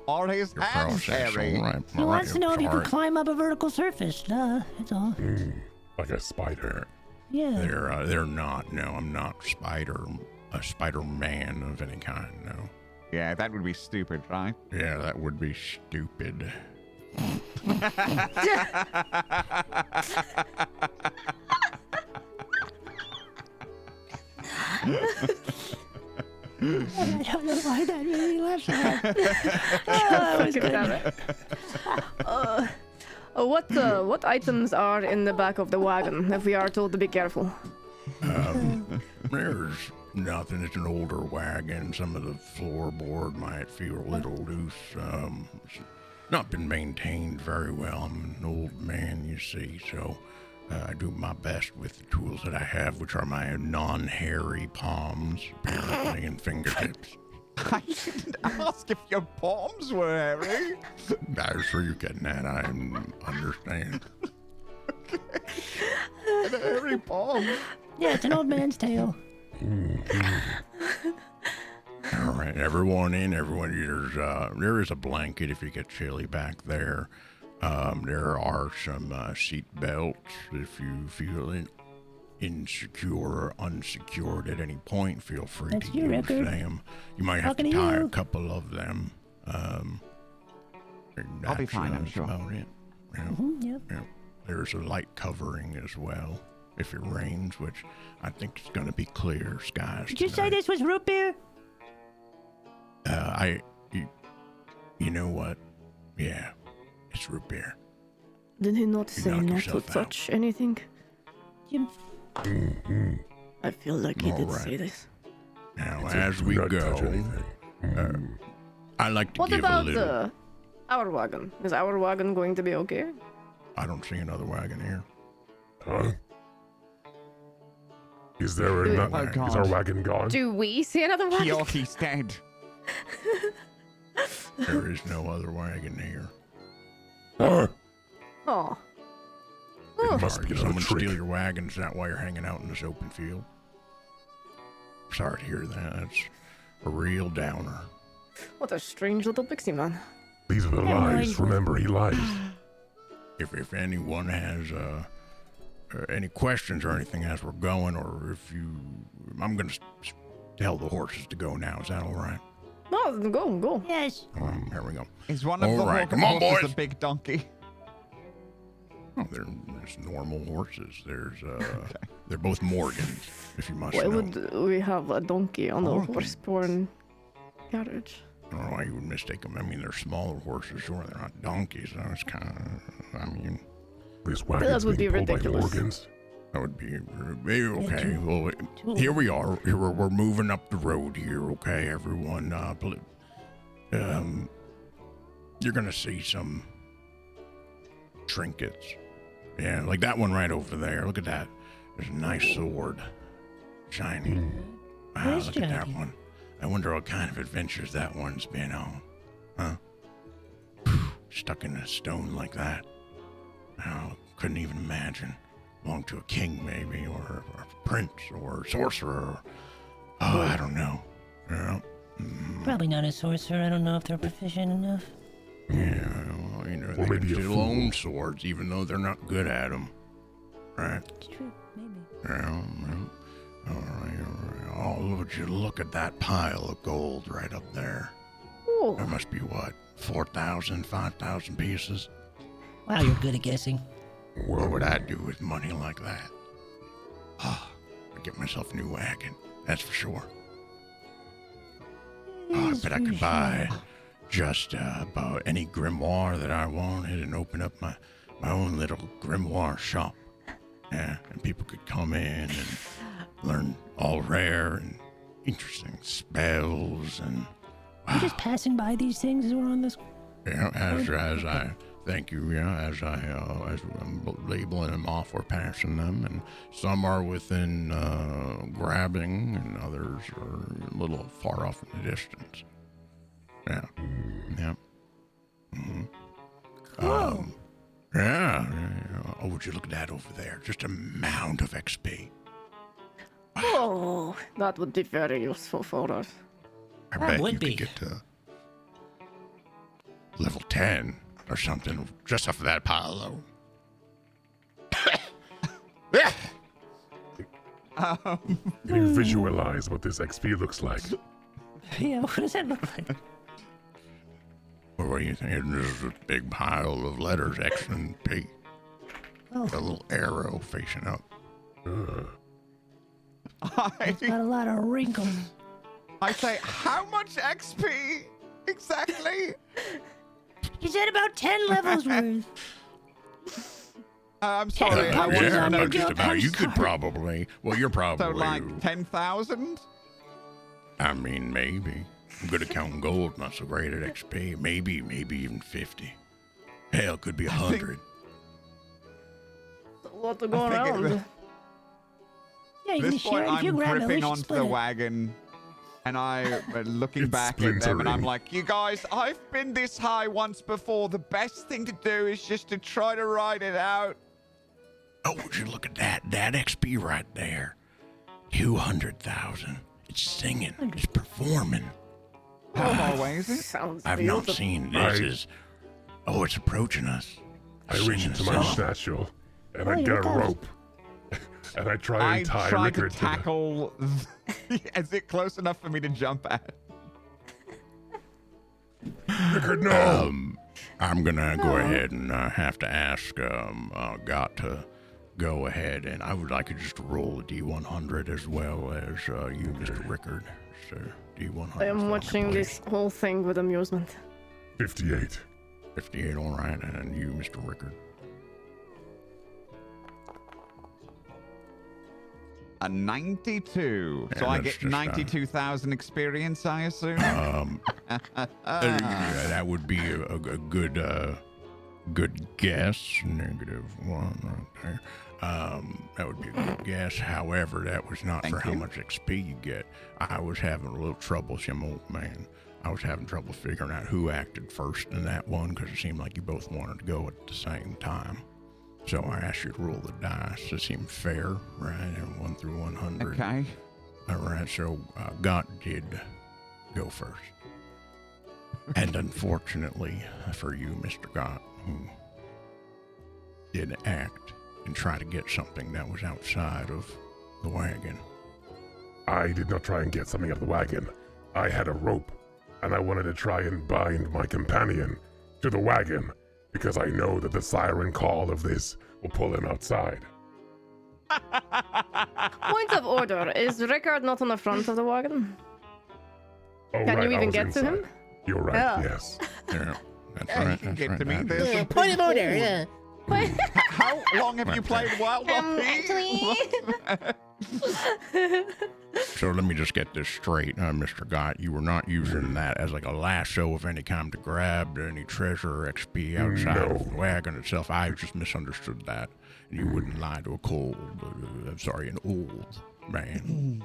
Are his Your hands process, hairy? all right, He all wants to right, know if you all can right. climb up a vertical surface. Duh, that's all. Like a spider. Yeah. They're not. No, I'm not a Spider-Man of any kind. No. Yeah, that would be stupid, right? Yeah, that would be stupid. I don't know why that made me laugh so hard. That was good. What items are in the back of the wagon if we are told to be careful? There's nothing. It's an older wagon. Some of the floorboard might feel a little loose. It's not been maintained very well. I'm an old man, you see, so I do my best with the tools that I have, which are my non-hairy palms, apparently, and fingertips. I didn't ask if your palms were hairy. That's where you're getting at. I understand. The hairy palm. Yeah, it's an old man's tale. All right, everyone, there is a blanket if you get chilly back there. There are some seat belts if you feel insecure or unsecured at any point. Feel free That's to you, use Rickard. them. You might have Talking to to tie you. a couple of them. I'll be fine, I'm That's sure. about it. Yeah. Yep. Yeah. There's a light covering as well if it rains, which I think is going to be clear skies. Did you say tonight. this was root beer? You know what? Yeah, it's root beer. Did he not You say knock not to yourself out. touch anything? You, I feel like he did Alright. say this. Now, So as do we not touch go, anything. I like to What give a about little. our wagon? Is our wagon going to be okay? I don't see another wagon here. Huh? Is there Do- another? Oh, Is our God. wagon gone? Do we see another wagon? Yorkie's dead. There is no other wagon here. Huh? Oh. It must Sorry, be did another someone trick. steal your wagon? Is that why you're hanging out in this open field? Sorry to hear that. That's a real downer. What a strange little pixie man. These are the Never lies. mind. Remember, he lies. If anyone has any questions or anything as we're going, or if you, I'm gonna tell the horses to go now. Is that all right? No, go. yes. Here we go. Is one of All the right, come on, horses boys. a big donkey? Oh, there's normal horses. They're both Morgans, if you must Why know. would we have a donkey on a Organs. horse-born carriage? I don't know why you would mistake them. I mean, they're smaller horses, sure. They're not donkeys. So it's kind of, I mean, This That wagon's would being be pulled by ridiculous. organs. that would be okay. too- Well, too- here we are. Here we're moving up the road here, okay, everyone. You're going to see some trinkets. Yeah, like that one right over there. Look at that. There's a nice sword. Shiny. Wow, Nice look at that shiny. one. I wonder what kind of adventures that one's been on. Huh? Stuck in a stone like that. Oh, couldn't even imagine. Belonged to a king, maybe, or a prince, or a sorcerer. Oh, I don't know. Yeah. Probably not a sorcerer. I don't know if they're proficient enough. Yeah, well, you know, Or they maybe can a still fool. own swords, even though they're not good at them. Right? It's true. Maybe. Yeah, yeah. All right. Oh, would you look at that pile of gold right up there? Oh, There must be, what, 4,000, 5,000 pieces? Wow, you're good at guessing. What would I do with money like that? Oh, I'd get myself a new wagon, that's for sure. Oh, I bet I could buy just about any grimoire that I wanted and open up my own little grimoire shop. Yeah, and people could come in and learn all rare and interesting spells and We're just passing by these things as we're on this. yeah, as I thank you, yeah, as I'm labeling them off or passing them, and some are within grabbing, and others are a little far off in the distance. Yeah, yeah. Cool. Yeah. Oh, would you look at that over there? Just a mound of XP. oh, that would be very useful for us. I That bet would you be. could get to level 10 or something just off of that pile alone. Can you visualize what this XP looks like? Yeah, what does that look like? What do you think? There's a big pile of letters, X and P. Oh, A little arrow facing up. it's got a lot of wrinkles. I say, how much XP exactly? He said about 10 levels worth. I'm sorry, Yeah, I want yeah, to I'm know. gonna just go about. You could postcard. probably. Well, you're probably. So, like, 10,000? I mean, maybe. I'm good at counting gold. Not so great at XP. Maybe even 50. Hell, could be 100. lot to go I think around. Yeah, you At can this share point, it if you I'm grab it. We gripping should onto split the it. wagon, and I looking It's back at them, and I'm splintering. like, "You guys, I've been this high once before. The best thing to do is just to try to ride it out." Oh, would you look at that? That XP right there. 200,000. It's singing. It's performing. How far away is it? Sounds I've not beautiful. seen this. Right. Oh, it's approaching us. I reach Singing into a my song. satchel and I Oh, get here a it comes. rope. And I try I and tie tried to Rickard to the... tackle. Is it close enough for me to jump at? Rickard, no! I'm gonna go ahead and have to ask Got to go ahead, and I would like you just to roll a D100 as well as you, Mr. Rickard. So D100. I am for watching complete. this whole thing with amusement. 58. 58, all right, and you, Mr. Rickard. A 92. So Yeah, I that's get just, 92,000 experience, I assume. Yeah, that would be a good guess. -1 right there. That would be a good guess. However, that was not Thank for how you. much XP you get. I was having a little trouble, old man. I was having trouble figuring out who acted first in that one because it seemed like you both wanted to go at the same time. So I asked you to roll the dice to seem fair, right? And 1 through 100. Okay. All right, so Gott did go first. And unfortunately for you, Mr. Gott, who did act and try to get something that was outside of the wagon. I did not try and get something out of the wagon. I had a rope, and I wanted to try and bind my companion to the wagon because I know that the siren call of this will pull him outside. Point of order: is Rickard not on the front of the wagon? Oh, Can right, you I even was get to inside. him? You're right, Yeah. yes. Yeah, that's Yeah, you right. can That's get right. to me. that There's is- some Point of pretty order, cool- yeah. How long have you played Wild So let me just get this straight, Mr. Gott. You were not using that as like a lasso of any kind to grab any treasure or XP outside of the No. wagon itself. I just misunderstood that. And you wouldn't lie to a an old man.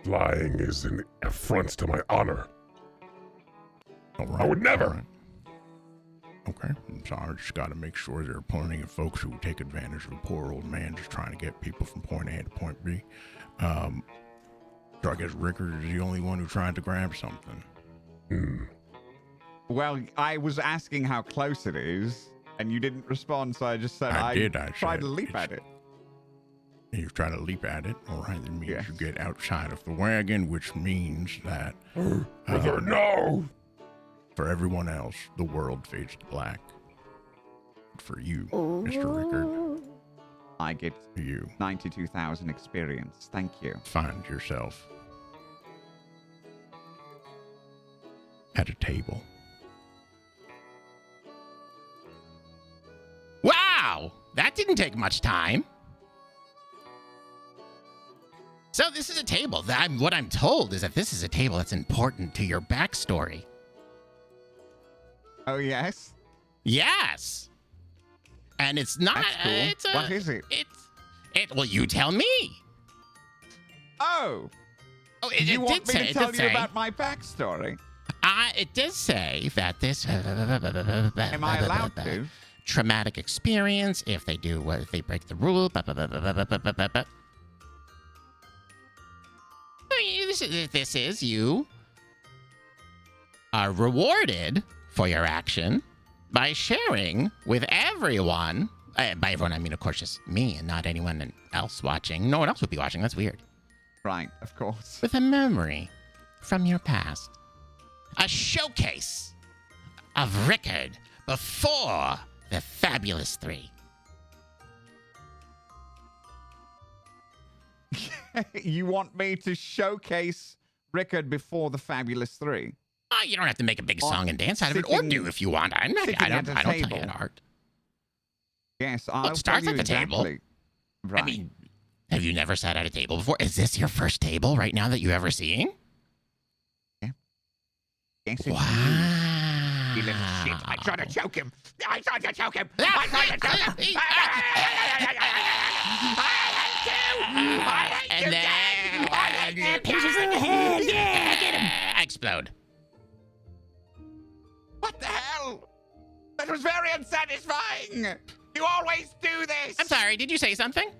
Lying is an affront to my honor. All right, I would never. all right. Okay, I'm sorry. Just got to make sure there are plenty of folks who take advantage of a poor old man just trying to get people from point A to point B. So I guess Rickard is the only one who tried to grab something. Well, I was asking how close it is, and you didn't respond, so I just said I did, I tried said to leap it's- at it. And you try to leap at it. All right, that means Yes. you get outside of the wagon, which means that Rickard, no! for everyone else, the world fades to black. For you, Mr. Rickard, I get you 92,000 experience. Thank you. find yourself at a table. Wow! That didn't take much time. So this is a table. What I'm told is that this is a table that's important to your backstory. Oh, yes? Yes. And it's not. That's cool. It's a, What is it? Well, you tell me. Oh! Oh, it You did want me say. to It tell did you say. about my backstory? It does say that this. Am I allowed to? Traumatic experience if they do what if they break the rule. This is you are rewarded for your action by sharing with everyone. By everyone, I mean, of course, just me and not anyone else watching. No one else would be watching. That's weird. Right, of course. With a memory from your past. A showcase of Rickard before the Fabulous 3. You want me to showcase Rickard before the Fabulous 3? Oh, you don't have to make a big song and dance out of it, or sitting- do if you want. I'm not. sitting I don't at a tell you table. that art. Yes, I'll it starts tell you at the table. exactly. Right. I mean, have you never sat at a table before? Is this your first table right now that you ever seeing? yes, it is. Wow. sneaky little shit. I tried to choke him. I tried to choke him. I tried to choke him. I hate you. And Dad. I hate you, Pierce his Dad. little head. Yeah, get him. Explode. What the hell? That was very unsatisfying. You always do this. I'm sorry, did you say something?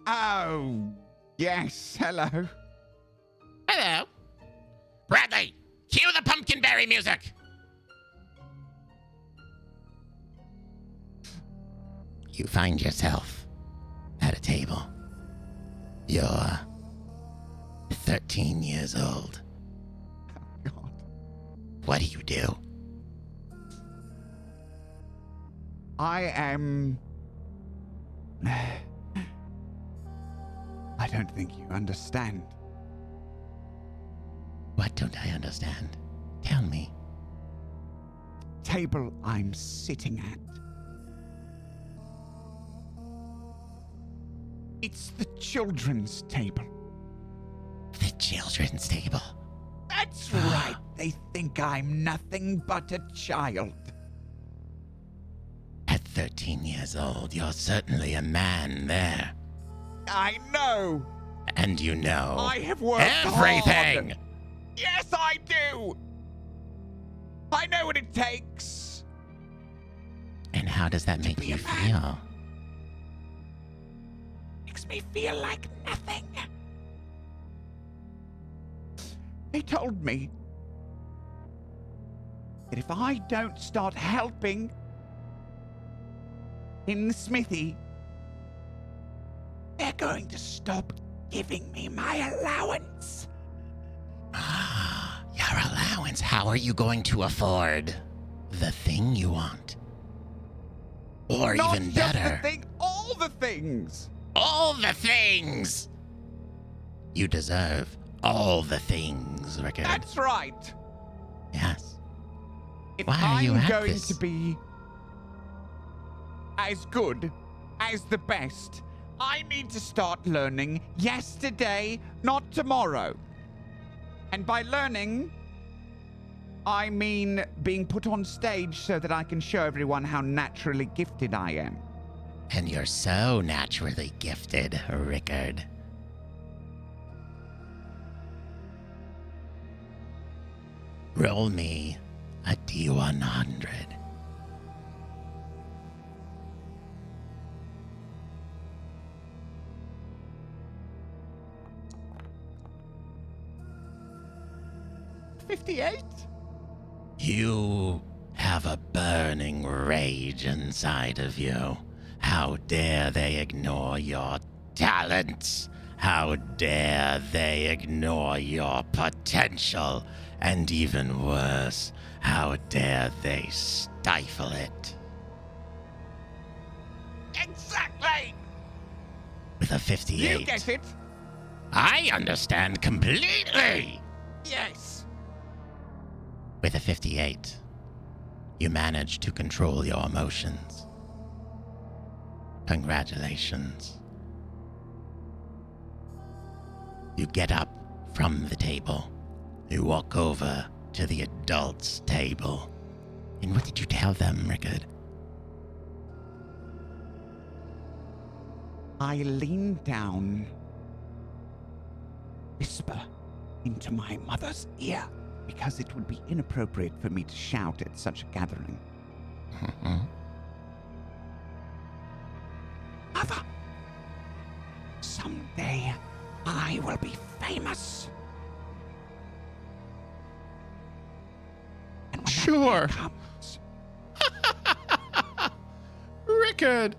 Oh, yes. Hello. Hello. Bradley, cue the pumpkinberry music. You find yourself at a table. You're 13 years old. God. What do? I am... I don't think you understand. What don't I understand? Tell me. Table I'm sitting at. It's the children's table. The children's table. That's right. They think I'm nothing but a child. At 13 years old, you're certainly a man there. I know. And you know I have worked everything. hard. Yes, I do. I know what it takes. And how does that make be you a man. feel? Makes me feel like nothing. They told me that if I don't start helping in the smithy, they're going to stop giving me my allowance. Your allowance. How are you going to afford the thing you want? Or Not even just better, the thing, all the things. all the things. You deserve all the things, Rickard. That's right. Yes. If Why are you I'm at going this? to be as good as the best, I need to start learning yesterday, not tomorrow. And by learning, I mean being put on stage so that I can show everyone how naturally gifted I am. And you're so naturally gifted, Rickard. Roll me a D100. $58? You have a burning rage inside of you. How dare they ignore your talents? How dare they ignore your potential? And even worse, how dare they stifle it? Exactly! With a 58. You get it? I understand completely! Yes. With a 58, you manage to control your emotions. Congratulations. You get up from the table. You walk over to the adults' table. And what did you tell them, Rickard? I lean down, whisper into my mother's ear, because it would be inappropriate for me to shout at such a gathering. Mother, someday I will be famous. And when Sure. that day comes, Rickard!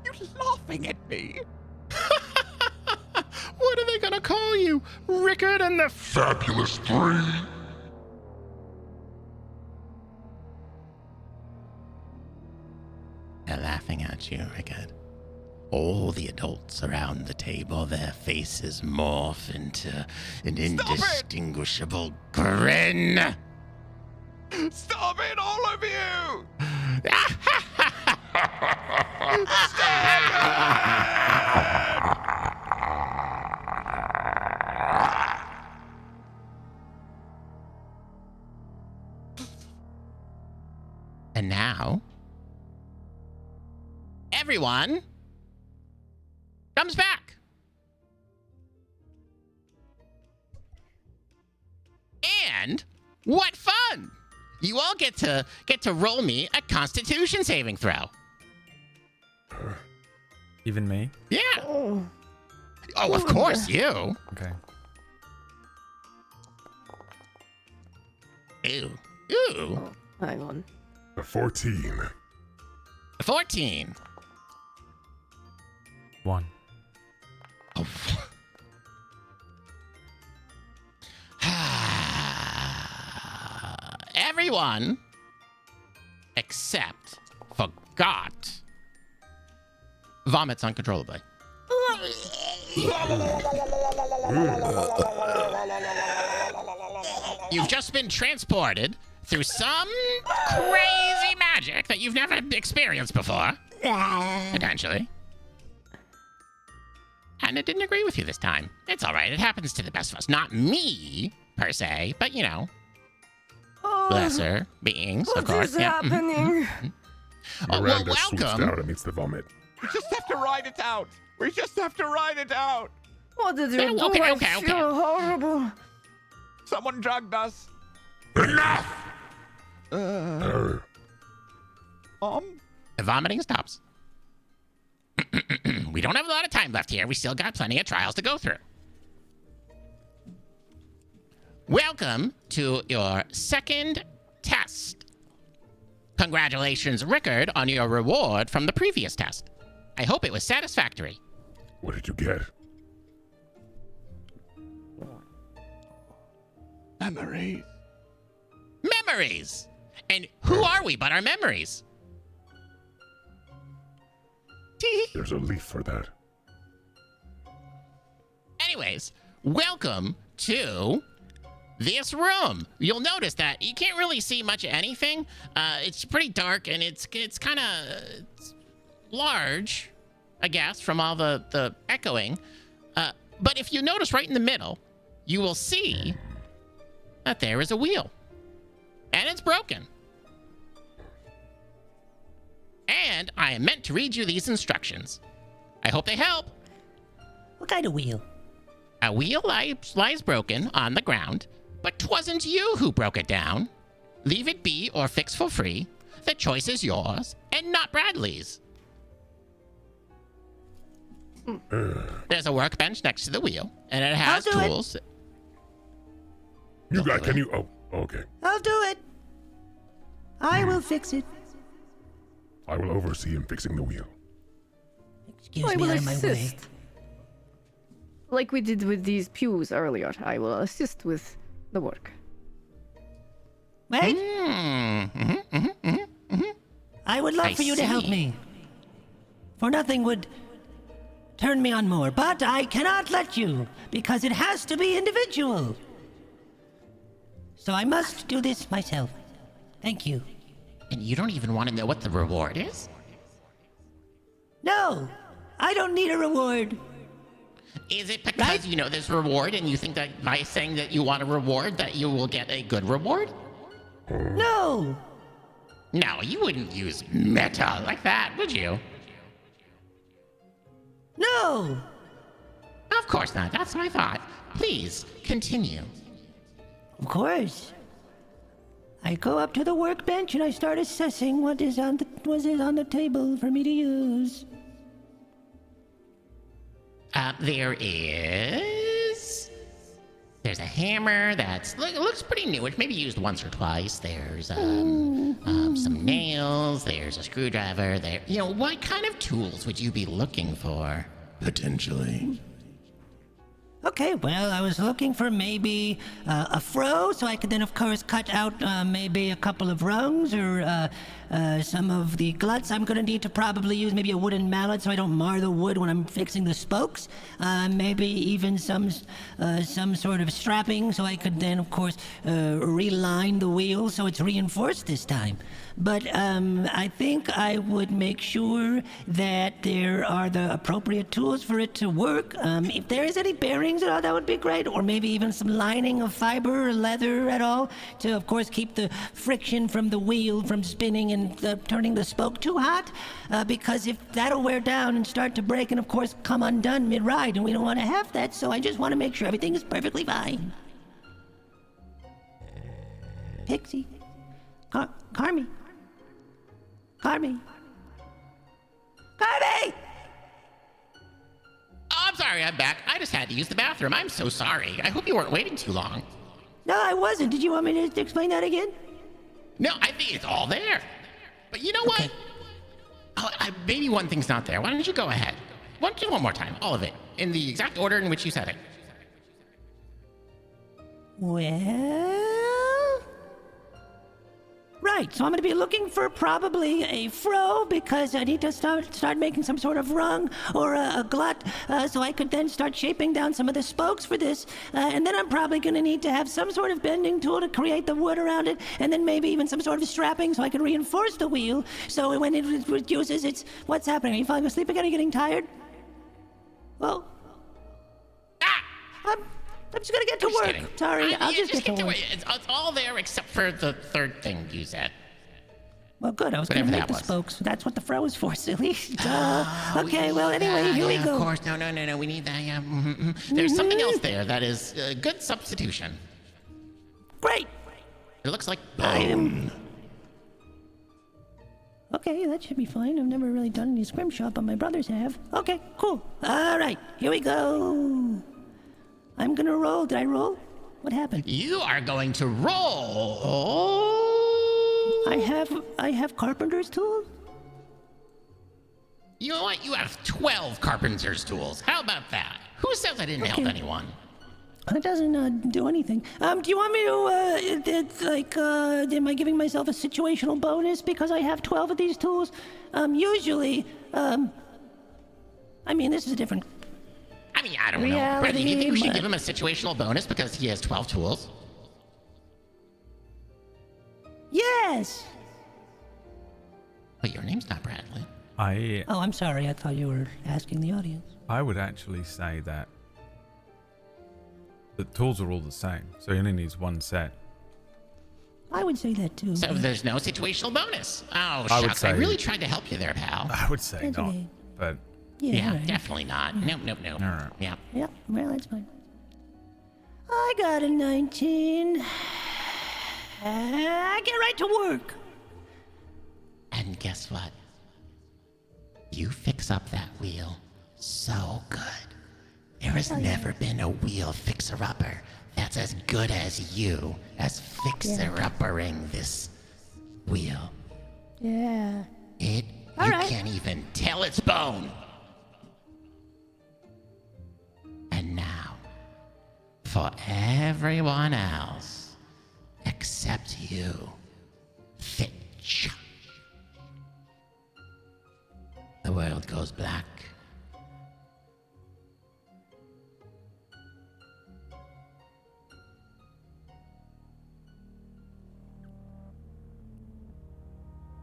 you're laughing at me. What are they gonna call you? Rickard and the Fabulous 3. They're laughing at you, Rickard. All the adults around the table, their faces morph into an indistinguishable grin. Stop it, all of you! And now, everyone comes back. And what fun! You all get to roll me a Constitution saving throw. Even me? Yeah. Oh, Oh, of course, you. Okay. Ew. Ew. hang on. A 14. 14. 1. Oh. Everyone except forgot vomits uncontrollably. You've just been transported through some crazy magic that you've never experienced before. Potentially. And it didn't agree with you this time. It's all right. It happens to the best of us. Not me, per se, but, you know, lesser beings, of What course. is happening? Oh, well, Miranda swoops welcome. down and eats the vomit. We just have to ride it out. We just have to ride it out. What did you Yeah, do? okay, I okay, okay. feel horrible. Someone drugged us. Enough! The Vomiting stops. We don't have a lot of time left here. We still got plenty of trials to go through. Welcome to your second test. Congratulations, Rickard, on your reward from the previous test. I hope it was satisfactory. What did you get? memories. Memories! And who are we but our memories? Tee. There's a leaf for that. Anyways, welcome to this room. You'll notice that you can't really see much of anything. It's pretty dark and it's kind of large, I guess, from all the echoing. But if you notice right in the middle, you will see that there is a wheel. And it's broken. And I am meant to read you these instructions. I hope they help. What kind of wheel? A wheel lies broken on the ground, but 'twasn't you who broke it down. Leave it be or fix for free. The choice is yours and not Bradley's. There's a workbench next to the wheel, and it has I'll do it. tools. You got, can you? Oh, okay. I'll do it. I will fix it. I will oversee him fixing the wheel. Excuse I me, will out of my way. assist. Like we did with these pews earlier, I will assist with the work. Wait, Mm-hmm. I would love I for you to help see. me. For nothing would turn me on more, but I cannot let you because it has to be individual. So I must do this myself. Thank you. And you don't even want to know what the reward is? No, I don't need a reward. Is it because Right? you know there's a reward and you think that by saying that you want a reward that you will get a good reward? No, No, you wouldn't use meta like that, would you? no. Of course not. That's what I thought. Please, continue. Of course. I go up to the workbench and I start assessing what is on the table for me to use. There's a hammer that's looks pretty new. It maybe used once or twice. There's some nails. There's a screwdriver. What kind of tools would you be looking for? Potentially. Okay, well, I was looking for maybe a froe, so I could then, of course, cut out maybe a couple of rungs or some of the gluts. I'm going to need to probably use maybe a wooden mallet so I don't mar the wood when I'm fixing the spokes. Maybe even some sort of strapping so I could then, of course, reline the wheel so it's reinforced this time. But I think I would make sure that there are the appropriate tools for it to work. If there is any bearing strings at all, that would be great. Or maybe even some lining of fiber or leather at all to, of course, keep the friction from the wheel from spinning and turning the spoke too hot. Because if that'll wear down and start to break and, of course, come undone mid-ride, and we don't want to have that, so I just want to make sure everything is perfectly fine. Pixie. Karmy. Karmy. Karmy! Oh, I'm sorry, I'm back. I just had to use the bathroom. I'm so sorry. I hope you weren't waiting too long. No, I wasn't. Did you want me to explain that again? No, I think it's all there. But you know what? Oh, maybe one thing's not there. Why don't you go ahead? Why don't you do one more time? All of it. In the exact order in which you said it. Well... Right, so I'm going to be looking for probably a fro because I need to start making some sort of rung or a glut so I could then start shaping down some of the spokes for this. And then I'm probably going to need to have some sort of bending tool to create the wood around it, and then maybe even some sort of strapping so I can reinforce the wheel. So when it reduces, it's... What's happening? Are you falling asleep again? Are you getting tired? Well... I'm just gonna get to work. Kidding. Sorry, I'll just get to work. It's all there except for the third thing you said. Well, good. I was gonna make the spokes. That's what the fro is for, silly. Okay, well, anyway, here we go. Of course. No. We need that. There's something else there that is a good substitution. Great. It looks like bone. Okay, that should be fine. I've never really done any scrim shop, but my brothers have. Okay, cool. All right, here we go. I'm gonna roll. Did I roll? What happened? You are going to roll. I have carpenter's tools. You know what? You have 12 carpenter's tools. How about that? Who says I didn't help anyone? That doesn't do anything. Do you want me to, am I giving myself a situational bonus because I have 12 of these tools? Usually, I mean, this is a different... I don't know. Bradley, do you think we should give him a situational bonus because he has 12 tools? Yes! But your name's not Bradley. Oh, I'm sorry. I thought you were asking the audience. I would actually say that the tools are all the same, so he only needs one set. I would say that too. So there's no situational bonus. Oh, I would shucks. say- I really tried to help you there, pal. I would say That's not, okay. but Yeah, right. definitely not. No. right. Yeah. Yep, well, that's fine. I got a 19. I get right to work. And guess what? You fix up that wheel so good. There has never been a wheel fixer-upper that's as good as you as fixer-uppering this wheel. Yeah. You right. can't even tell it's bone. And now, for everyone else except you, Fitch. The world goes black.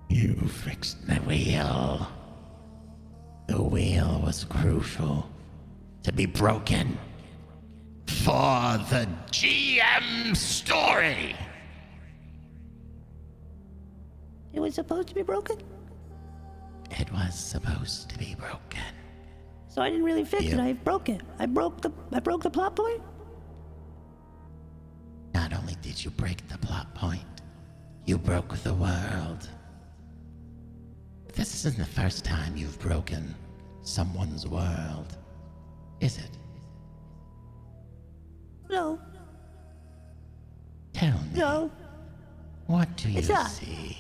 You fixed the wheel. The wheel was crucial to be broken for the GM story. It was supposed to be broken? It was supposed to be broken. So I didn't really fix it. I broke it. I broke the plot point? Not only did you break the plot point, you broke the world. This isn't the first time you've broken someone's world, is it? No. Tell me. No. What do you It's not. see?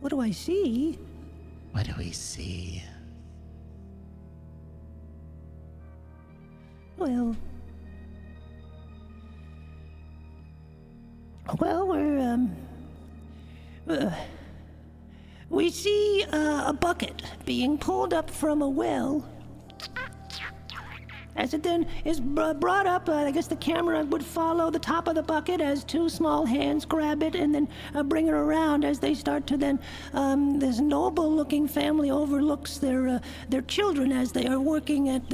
What do I see? What do we see? Well, we see a bucket being pulled up from a well As it then is brought up, I guess the camera would follow the top of the bucket as two small hands grab it and then bring it around as they start to then, this noble-looking family overlooks their children as they are working at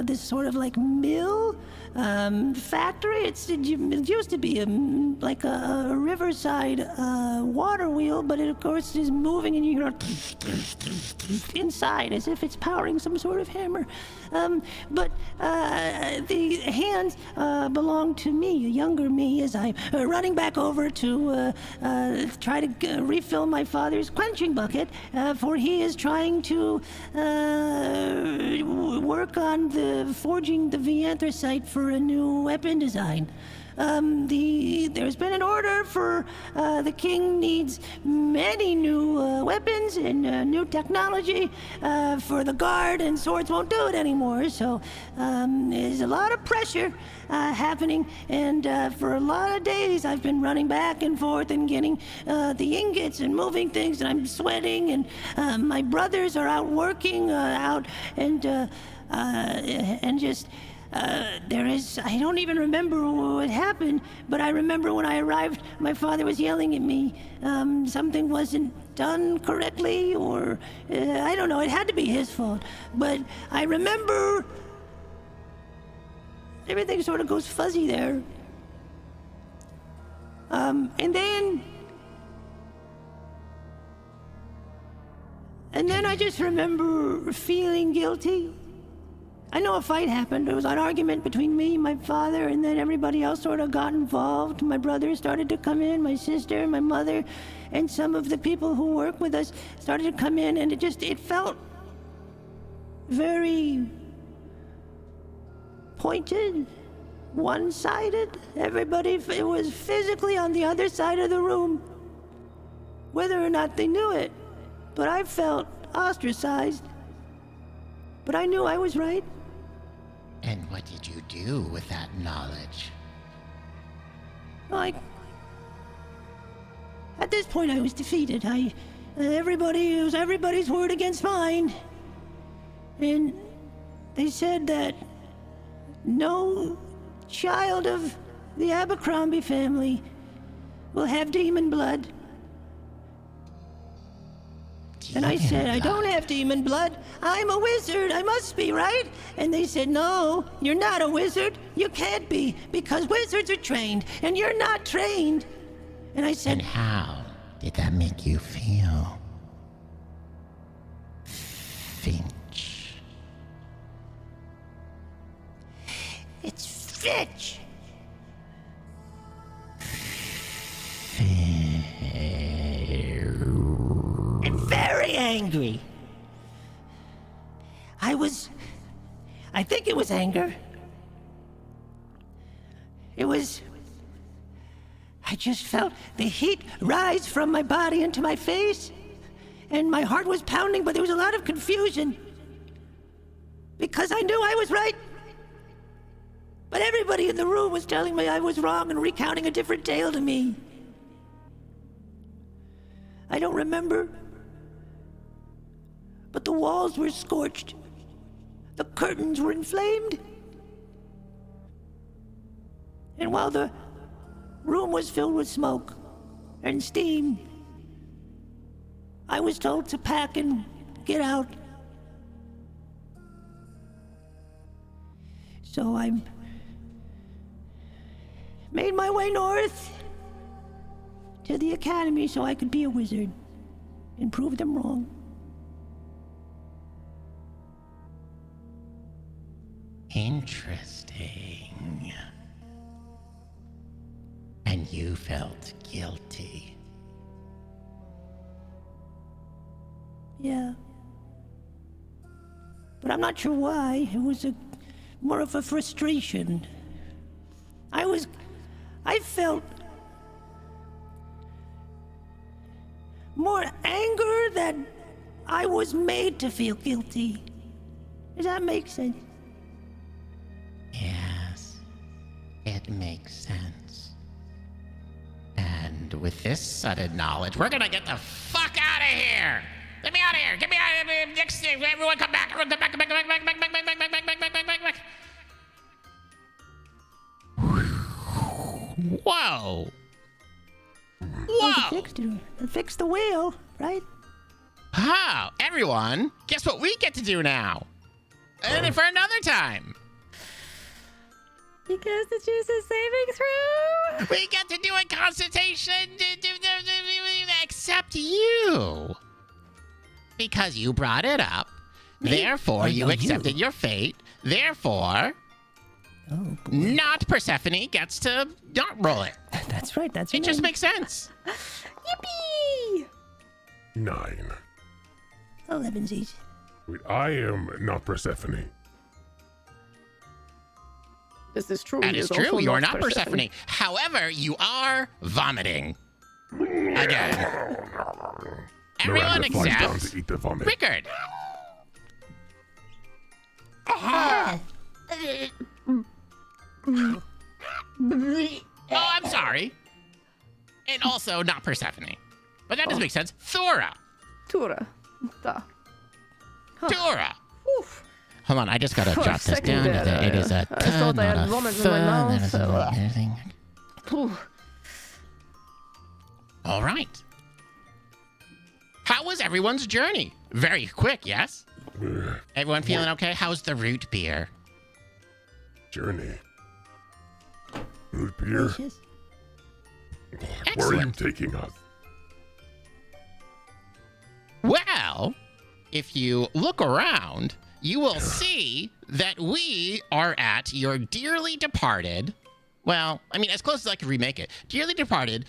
this sort of like mill factory. It used to be like a riverside water wheel, but it of course is moving and you hear inside as if it's powering some sort of hammer. But the hands belong to me, a younger me, as I'm running back over to try to refill my father's quenching bucket, for he is trying to work on forging the anthracite for a new weapon design. There's been an order for the king needs many new weapons and new technology for the guard, and swords won't do it anymore. So there's a lot of pressure happening, and for a lot of days I've been running back and forth and getting the ingots and moving things, and I'm sweating, and my brothers are out working out, and just. I don't even remember what happened, but I remember when I arrived, my father was yelling at me. Something wasn't done correctly, or I don't know, it had to be his fault. But I remember everything sort of goes fuzzy there. And then I just remember feeling guilty. I know a fight happened. There was an argument between me and my father, and then everybody else sort of got involved. My brother started to come in, my sister, my mother, and some of the people who work with us started to come in, and it felt very pointed, one-sided. Everybody was physically on the other side of the room, whether or not they knew it. But I felt ostracized. But I knew I was right. And what did you do with that knowledge? At this point I was defeated. It was everybody's word against mine. And they said that no child of the Abercrombie family will have demon blood. And I said, I don't have demon blood. I'm a wizard. I must be, right? And they said, no, you're not a wizard. You can't be, because wizards are trained, and you're not trained. And I said, and how did that make you feel? Finch. It's Fitch. And very angry. I think it was anger. I just felt the heat rise from my body into my face, and my heart was pounding, but there was a lot of confusion. Because I knew I was right. But everybody in the room was telling me I was wrong and recounting a different tale to me. I don't remember. But the walls were scorched. The curtains were inflamed. And while the room was filled with smoke and steam, I was told to pack and get out. So I made my way north to the academy so I could be a wizard and prove them wrong. Interesting. And you felt guilty. Yeah. But I'm not sure why. It was more of a frustration. I felt more anger that I was made to feel guilty. Does that make sense? Yes, it makes sense. And with this sudden knowledge, we're gonna get the fuck out of here! Get me out of here! Get me out of here! Everyone come back! Everyone come back! Come back! Come back! Come back! Come back! Whoa! Oh, Whoa! fix the wheel, right? Oh, everyone, guess what we get to do now? And for another time. Because the juice is saving through. We get to do a consultation, except you. Because you brought it up. Therefore, you accepted your fate. Therefore, not Persephone gets to not roll it. That's right. That's It just makes sense. Yippee! 9. 11's. Wait, I am not Persephone. This is true. That He is also true. You are not Persephone. However, you are vomiting. Again. Everyone Miranda flies down except to eat the vomit. Rickard. Oh, I'm sorry. And also not Persephone. But that doesn't make sense. Tora. Tora. Tora. Oof. Hold on, I just gotta For a jot this second down. there, It is a I thought I not had a vomit in my mouth, so, anything. Ooh. All right. How was everyone's journey? Very quick, yes? Everyone feeling okay? How's the root beer? Journey. Root beer. Delicious. Where are you Excellent. taking us? Well, if you look around, you will see that we are at your dearly departed, well, I mean, as close as I could remake it, dearly departed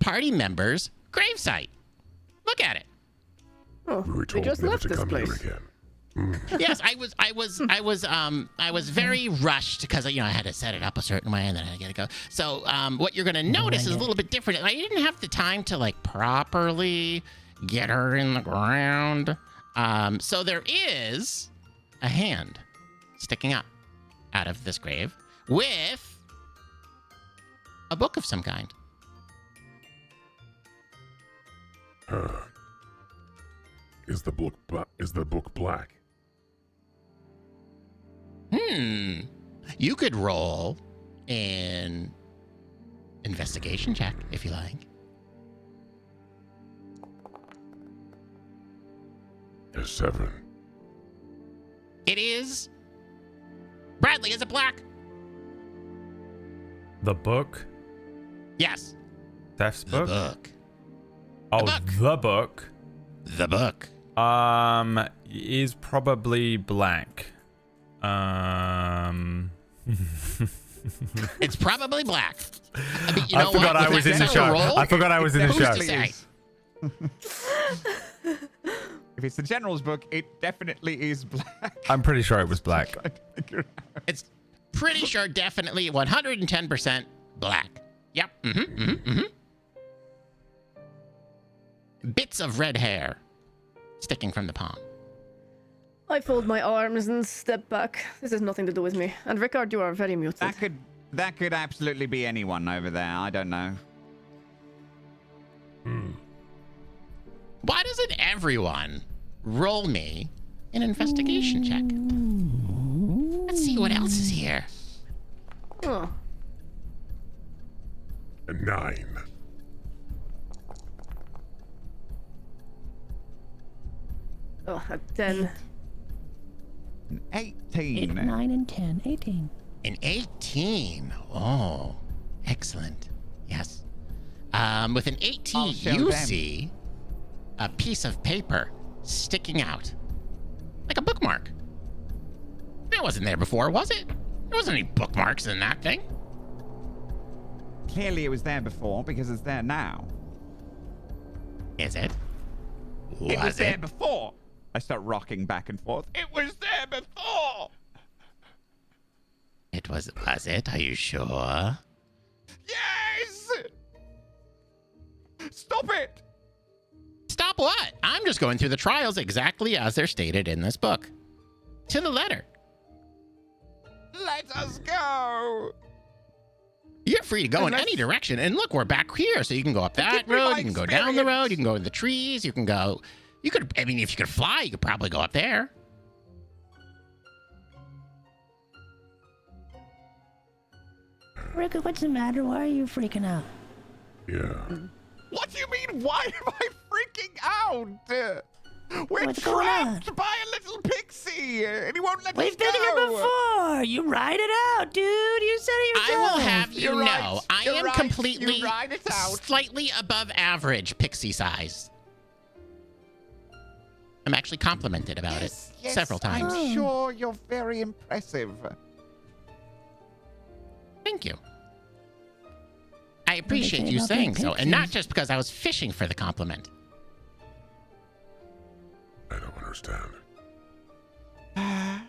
party member's gravesite. Look at it. Oh, We were we told just never left to this come place. here again. Yes, I was very rushed because I had to set it up a certain way and then I had to get it go. So what you're gonna notice is a little bit different. I didn't have the time to like properly get her in the ground. So there is a hand sticking up out of this grave with a book of some kind. Is the book black? You could roll an investigation check if you like. A 7. It is. Bradley, is it black? The book? Yes. Steph's The book? book. Oh, book. the book. The book. Is probably black. It's probably black. But you I know forgot what? I was in the show. I forgot I was in the Who's show. to say? If it's the general's book, it definitely is black. I'm pretty sure it was black. Trying to figure it out. It's pretty sure definitely 110% black. Yep. Bits of red hair sticking from the palm. I fold my arms and step back. This has nothing to do with me. And Rickard, you are very muted. That could absolutely be anyone over there. I don't know. Why doesn't everyone roll me an investigation check? Let's see what else is here. Oh, A 9. oh, a 10. An 18. 8, 9, and 10. 18. An 18. Oh, excellent. Yes. With an 18, I'll show you them. see a piece of paper sticking out. Like a bookmark. That wasn't there before, was it? There wasn't any bookmarks in that thing. Clearly it was there before because it's there now. Is it? It was there before. I start rocking back and forth. It was there before. It was it? Are you sure? Yes! Stop it! Stop what? I'm just going through the trials exactly as they're stated in this book. To the letter. Let us go! You're free to go in Unless- any direction. And look, we're back here. So you can go up that Give me road. my You can go down the road. experience. You can go in the trees. You can go. You could, I mean, if you could fly, you could probably go up there. Rickard, what's the matter? Why are you freaking out? Yeah. What do you mean, why am I freaking out? We're What's going on? trapped by a little pixie, and he won't let We've us been here go. before. You ride it out, dude. You said it I yourself. will have you You're know, right. I You're am right. completely You ride it out. slightly above average pixie size. I'm actually complimented about it several times. I'm sure you're very impressive. Thank you. I appreciate say you about saying big so, and not pixies? just because I was fishing for the compliment. I don't understand. I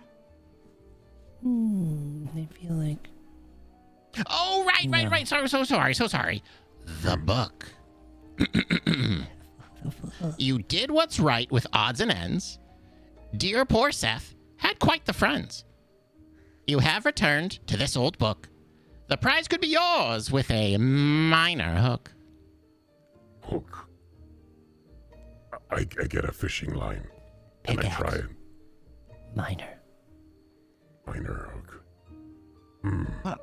feel like. Oh, right. So sorry. The book. You did what's right with odds and ends. Dear poor Seth had quite the friends. You have returned to this old book. The prize could be yours with a minor hook. Hook. I get a fishing line. And I Pickaxe. try it. Minor. Minor hook. I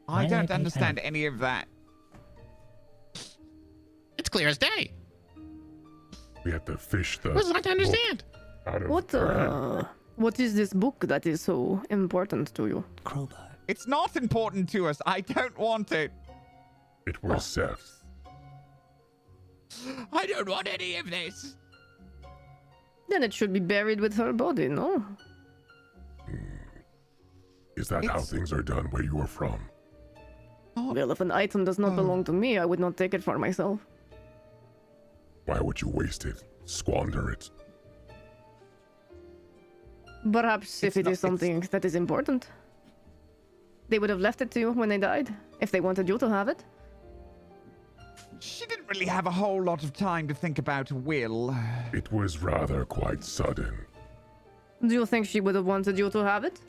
Why don't did I understand any of that. It's clear as day. We have to fish the. What is not to understand? Out of What is this book that is so important to you? Crowbar. It's not important to us. I don't want it. It was Seth's. I don't want any of this. Then it should be buried with her body, no? Is that how It's- things are done where you are from? Well, if an item does not belong to me, I would not take it for myself. Why would you waste it? Squander it? Perhaps if It's it not- is something that is important. They would have left it to you when they died, if they wanted you to have it. She didn't really have a whole lot of time to think about Will. It was rather quite sudden. Do you think she would have wanted you to have it?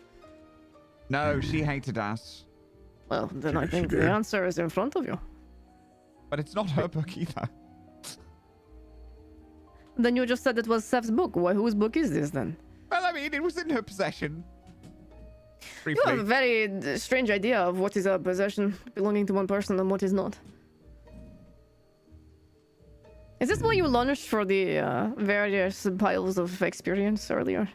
No, she hated us. Well, then I She think did. the answer is in front of you. But it's not her book either. Then you just said it was Seth's book. Why, whose book is this then? Well, I mean, it was in her possession. You have a Briefly. very strange idea of what is a possession belonging to one person and what is not. Is this why you launched for the various piles of experience earlier?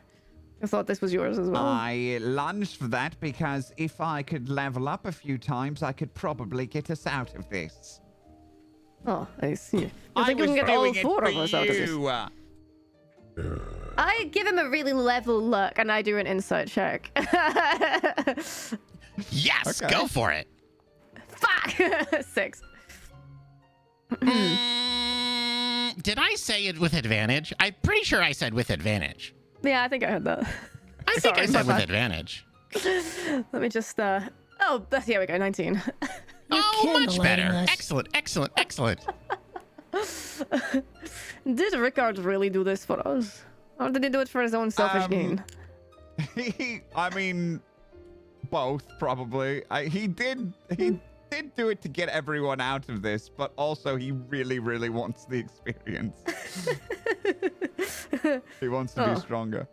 I thought this was yours as well. I lunged for that because if I could level up a few times, I could probably get us out of this. Oh, I see. You I think you was can get all doing it four for of us out of this? you. I give him a really level look and I do an insight check. Yes, Okay. go for it. Fuck! 6. Did I say it with advantage? I'm pretty sure I said with advantage. Yeah, I think I heard that. I think I Sorry, said my with bad. advantage. Let me just, Oh, here we go, 19. Oh, much candlelighting better. us. Excellent. Did Rickard really do this for us? Or did he do it for his own selfish gain? I mean, both probably. He did do it to get everyone out of this, but also he really wants the experience. He wants to Oh. be stronger.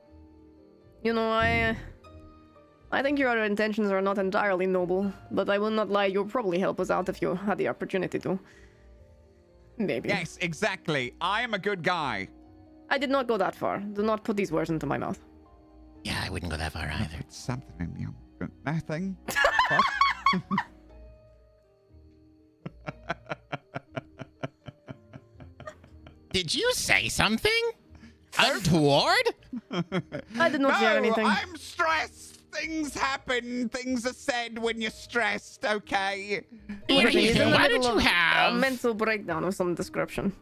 You know, I think your intentions are not entirely noble, but I will not lie, you'll probably help us out if you had the opportunity to. Maybe. Yes, exactly. I am a good guy. I did not go that far. Do not put these words into my mouth. Yeah, I wouldn't go that far either. It's something in you. Nothing. What? Did you say something? Untoward? I did not hear No, anything. I'm stressed. Things happen. Things are said when you're stressed, okay? He's in the Why middle don't you of have... a mental breakdown of some description.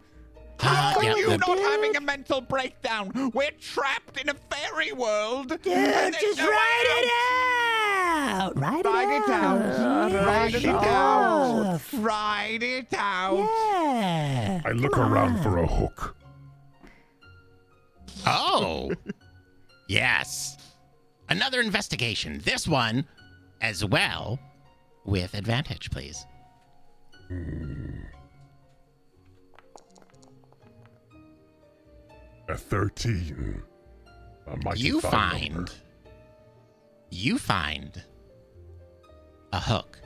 How yeah, are you the- not having a mental breakdown? We're trapped in a fairy world. Dude, and there's just no way write it out. out. Write Write it out. Write it out. Stuff. Write it out. Yeah. I look around for a hook. Oh. Yes. Another investigation. This one as well with advantage, please. A 13. A mighty You fine find number. a hook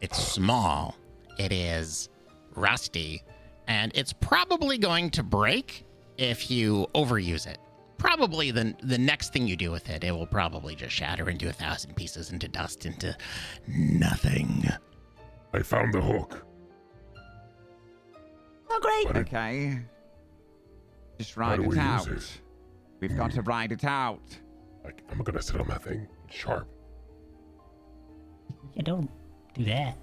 It's small. It is rusty. And it's probably going to break if you overuse it. Probably the next thing you do with it, it will probably just shatter into 1,000 pieces, into dust, into nothing. I found the hook. Oh, great. But Okay. Just ride do it we use out. it? We've got to ride it out. I'm gonna sit on that thing. It's sharp. You don't do that.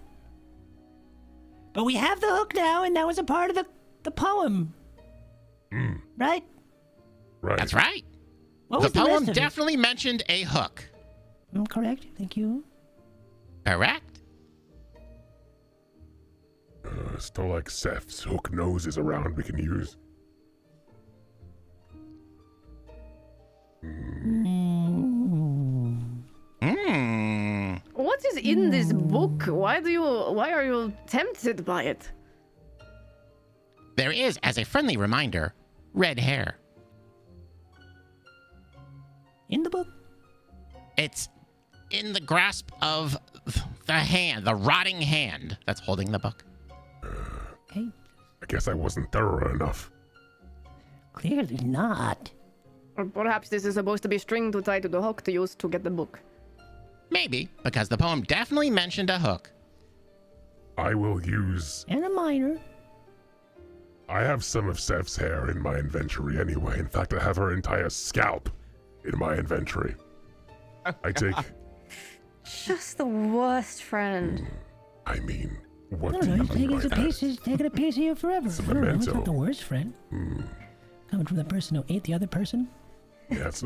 But we have the hook now, and that was a part of the poem. Right? Right. That's right. What The was the poem rest of definitely mentioned a hook. it? Correct. Thank you. Correct? Still like Seth's hook noses around we can use. What is in this book? Why are you tempted by it? There is, as a friendly reminder, red hair. In the book? It's in the grasp of the hand, the rotting hand that's holding the book. Okay. I guess I wasn't thorough enough. Clearly not. Or perhaps this is supposed to be string to tie to the hook to use to get the book. Maybe, because the poem definitely mentioned a hook. I will use. And a minor. I have some of Seth's hair in my inventory anyway. In fact, I have her entire scalp in my inventory. I take. Just the worst friend. I mean, what I do don't know, you he's mean taking, by that? taking a piece of you forever. It's a I don't know, it's memento. not the worst friend. Coming from the person who ate the other person. Yeah, that's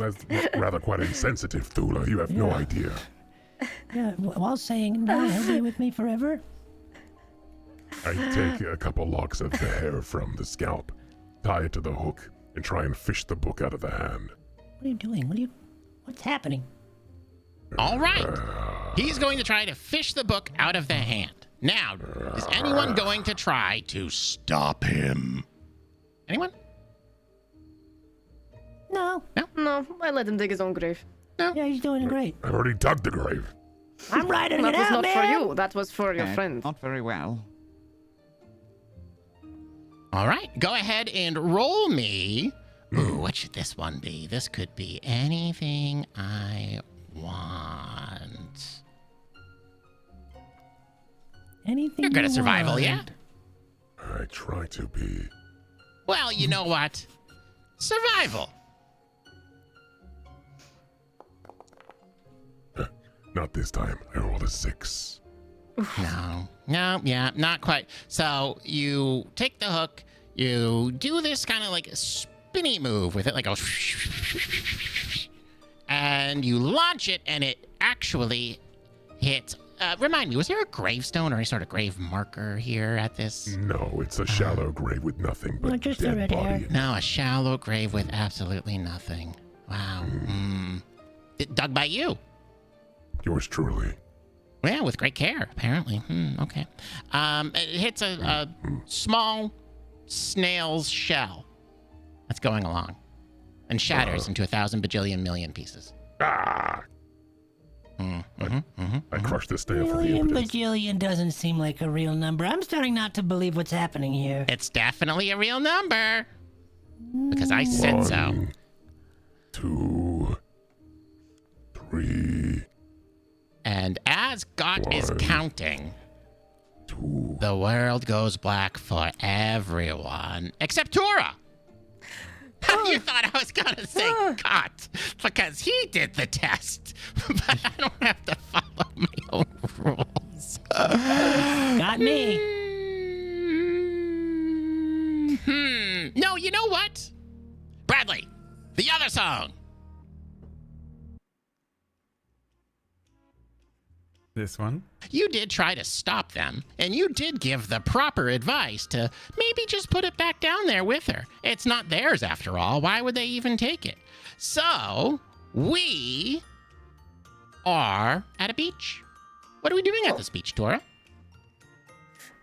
rather quite insensitive, Thula. You have no idea. Yeah, while saying, no, he'll be with me forever. I take a couple locks of the hair from the scalp, tie it to the hook, and try and fish the book out of the hand. What are you doing? What's happening? All right. He's going to try to fish the book out of the hand. Now, is anyone going to try to stop him? Anyone? No. No, I let him dig his own grave. Yeah, he's doing great. I already dug the grave. I'm riding That it was out, not man. for you. That was for your friend. Not very well. All right. Go ahead and roll me. Ooh, what should this one be? This could be anything I want. Anything You're good you at survival, want. yeah? I try to be. Well, you know what? Survival. Not this time. I rolled a 6. No, yeah, not quite. So you take the hook, you do this kind of like a spinny move with it, like a, and you launch it, and it actually hits. Remind me, was there a gravestone or any sort of grave marker here at this? No, it's a shallow grave with nothing but No, just the dead red body. hair. in it. No, a shallow grave with absolutely nothing. Wow. Dug by you. Yours truly. Yeah, with great care, apparently. Okay. It hits a small snail's shell that's going along and shatters into 1,000 bajillion million pieces. Ah! I crushed the snail for the Million impetus. bajillion doesn't seem like a real number. I'm starting not to believe what's happening here. It's definitely a real number because I said so. 1, 2, 3, And as God is One. counting, 2. the world goes black for everyone except Tora. You thought I was going to say cut because he did the test, but I don't have to follow my own rules. Got me. No, you know what? Bradley, the other song. This one? You did try to stop them, and you did give the proper advice to maybe just put it back down there with her. It's not theirs after all. Why would they even take it? So, we are at a beach. What are we doing at this beach, Tora?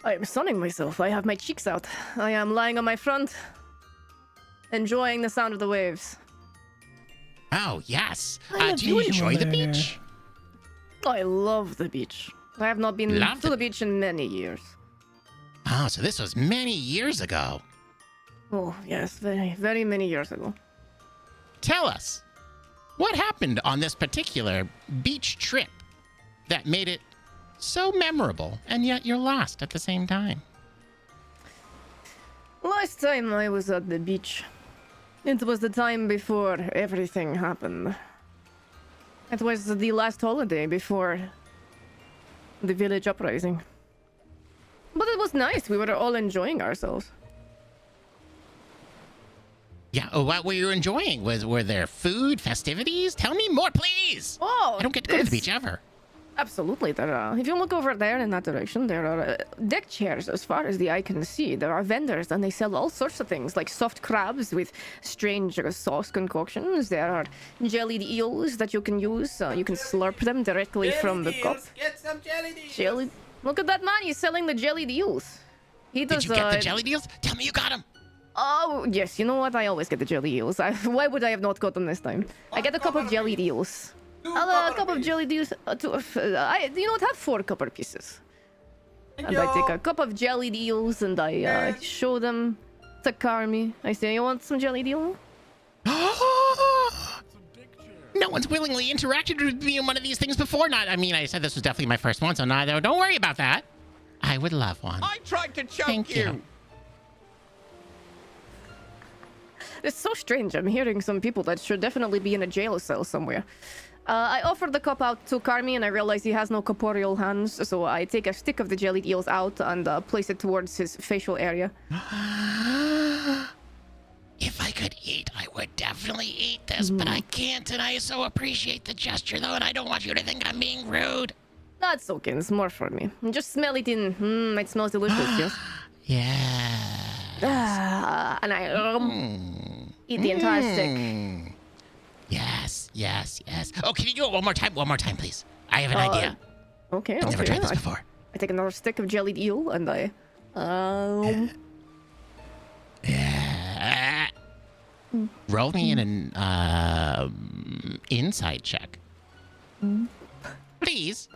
I am sunning myself. I have my cheeks out. I am lying on my front, enjoying the sound of the waves. Oh, yes. I'm a Do you visual enjoy the learner. beach? I love the beach. I have not been Loved to the it. beach in many years. Oh, so this was many years ago. Oh, yes, very, very many years ago. Tell us, what happened on this particular beach trip that made it so memorable, and yet you're lost at the same time? Last time I was at the beach, it was the time before everything happened. It was the last holiday before the village uprising. But it was nice. We were all enjoying ourselves. Yeah, what were you enjoying? Were there food, festivities? Tell me more, please! Oh, I don't get to go to the beach ever. Absolutely. There are. If you look over there in that direction, there are deck chairs as far as the eye can see. There are vendors, and they sell all sorts of things, like soft crabs with strange sauce concoctions. There are jellied eels that you can use. You can slurp them directly from the cup. Get some jelly deals. Jelly. Look at that man. He's selling the jellied eels. He does. Did you get the jelly deals? Tell me you got them. Oh, yes. You know what? I always get the jelly eels. Why would I have not got them this time? I get a cup of jellied eels. A cup of jelly eels. You know what? Have 4 copper pieces. And I take a cup of jellied eels and I show them to Karmy. I say, you want some jellied eel? No one's willingly interacted with me in one of these things before. I said this was definitely my first one, so neither. Don't worry about that. I would love one. I tried to choke Thank you. It's so strange. I'm hearing some people that should definitely be in a jail cell somewhere. I offer the cup out to Karmy and I realize he has no corporeal hands, so I take a stick of the jellied eels out and place it towards his facial area. If I could eat, I would definitely eat this, but I can't, and I so appreciate the gesture, though, and I don't want you to think I'm being rude. That's okay. It's more for me. Just smell it in. It smells delicious, yes? Yeah. And I eat the entire stick. Yes. Oh, can you do it one more time? One more time, please. I have an idea. Okay, I've never tried this before. I take another stick of jellied eel and I... Roll me in an insight check. Please.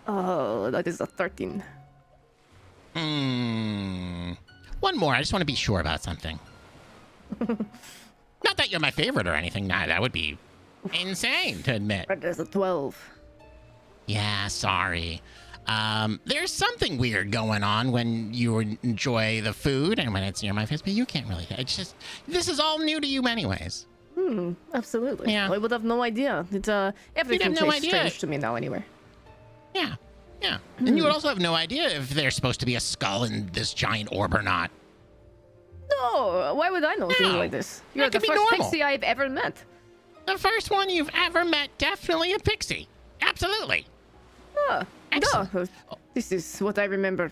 Oh, that is a 13. One more. I just want to be sure about something. Not that you're my favorite or anything. Nah, that would be insane to admit. That is a 12. Yeah, sorry. There's something weird going on when you enjoy the food and when it's near my face, but you can't really. It's just, this is all new to you anyways. Absolutely. Yeah. I would have no idea. It's everything no tastes idea. strange to me now anyway. Yeah. And you would also have no idea if there's supposed to be a skull in this giant orb or not. No, why would I know things like this? You're the could be first normal. pixie I've ever met. The first one you've ever met, definitely a pixie. Absolutely. Excellent. This is what I remember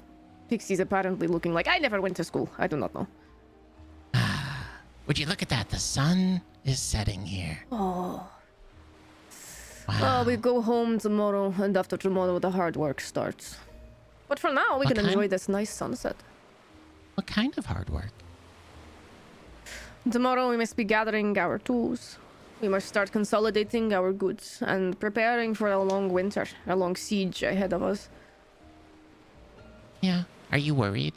pixies apparently looking like. I never went to school. I do not know. Would you look at that? The sun is setting here. Oh. Wow. We go home tomorrow, and after tomorrow the hard work starts. But for now, we What can kind? enjoy this nice sunset. What kind of hard work? Tomorrow we must be gathering our tools. We must start consolidating our goods and preparing for a long winter, a long siege ahead of us. Yeah. Are you worried?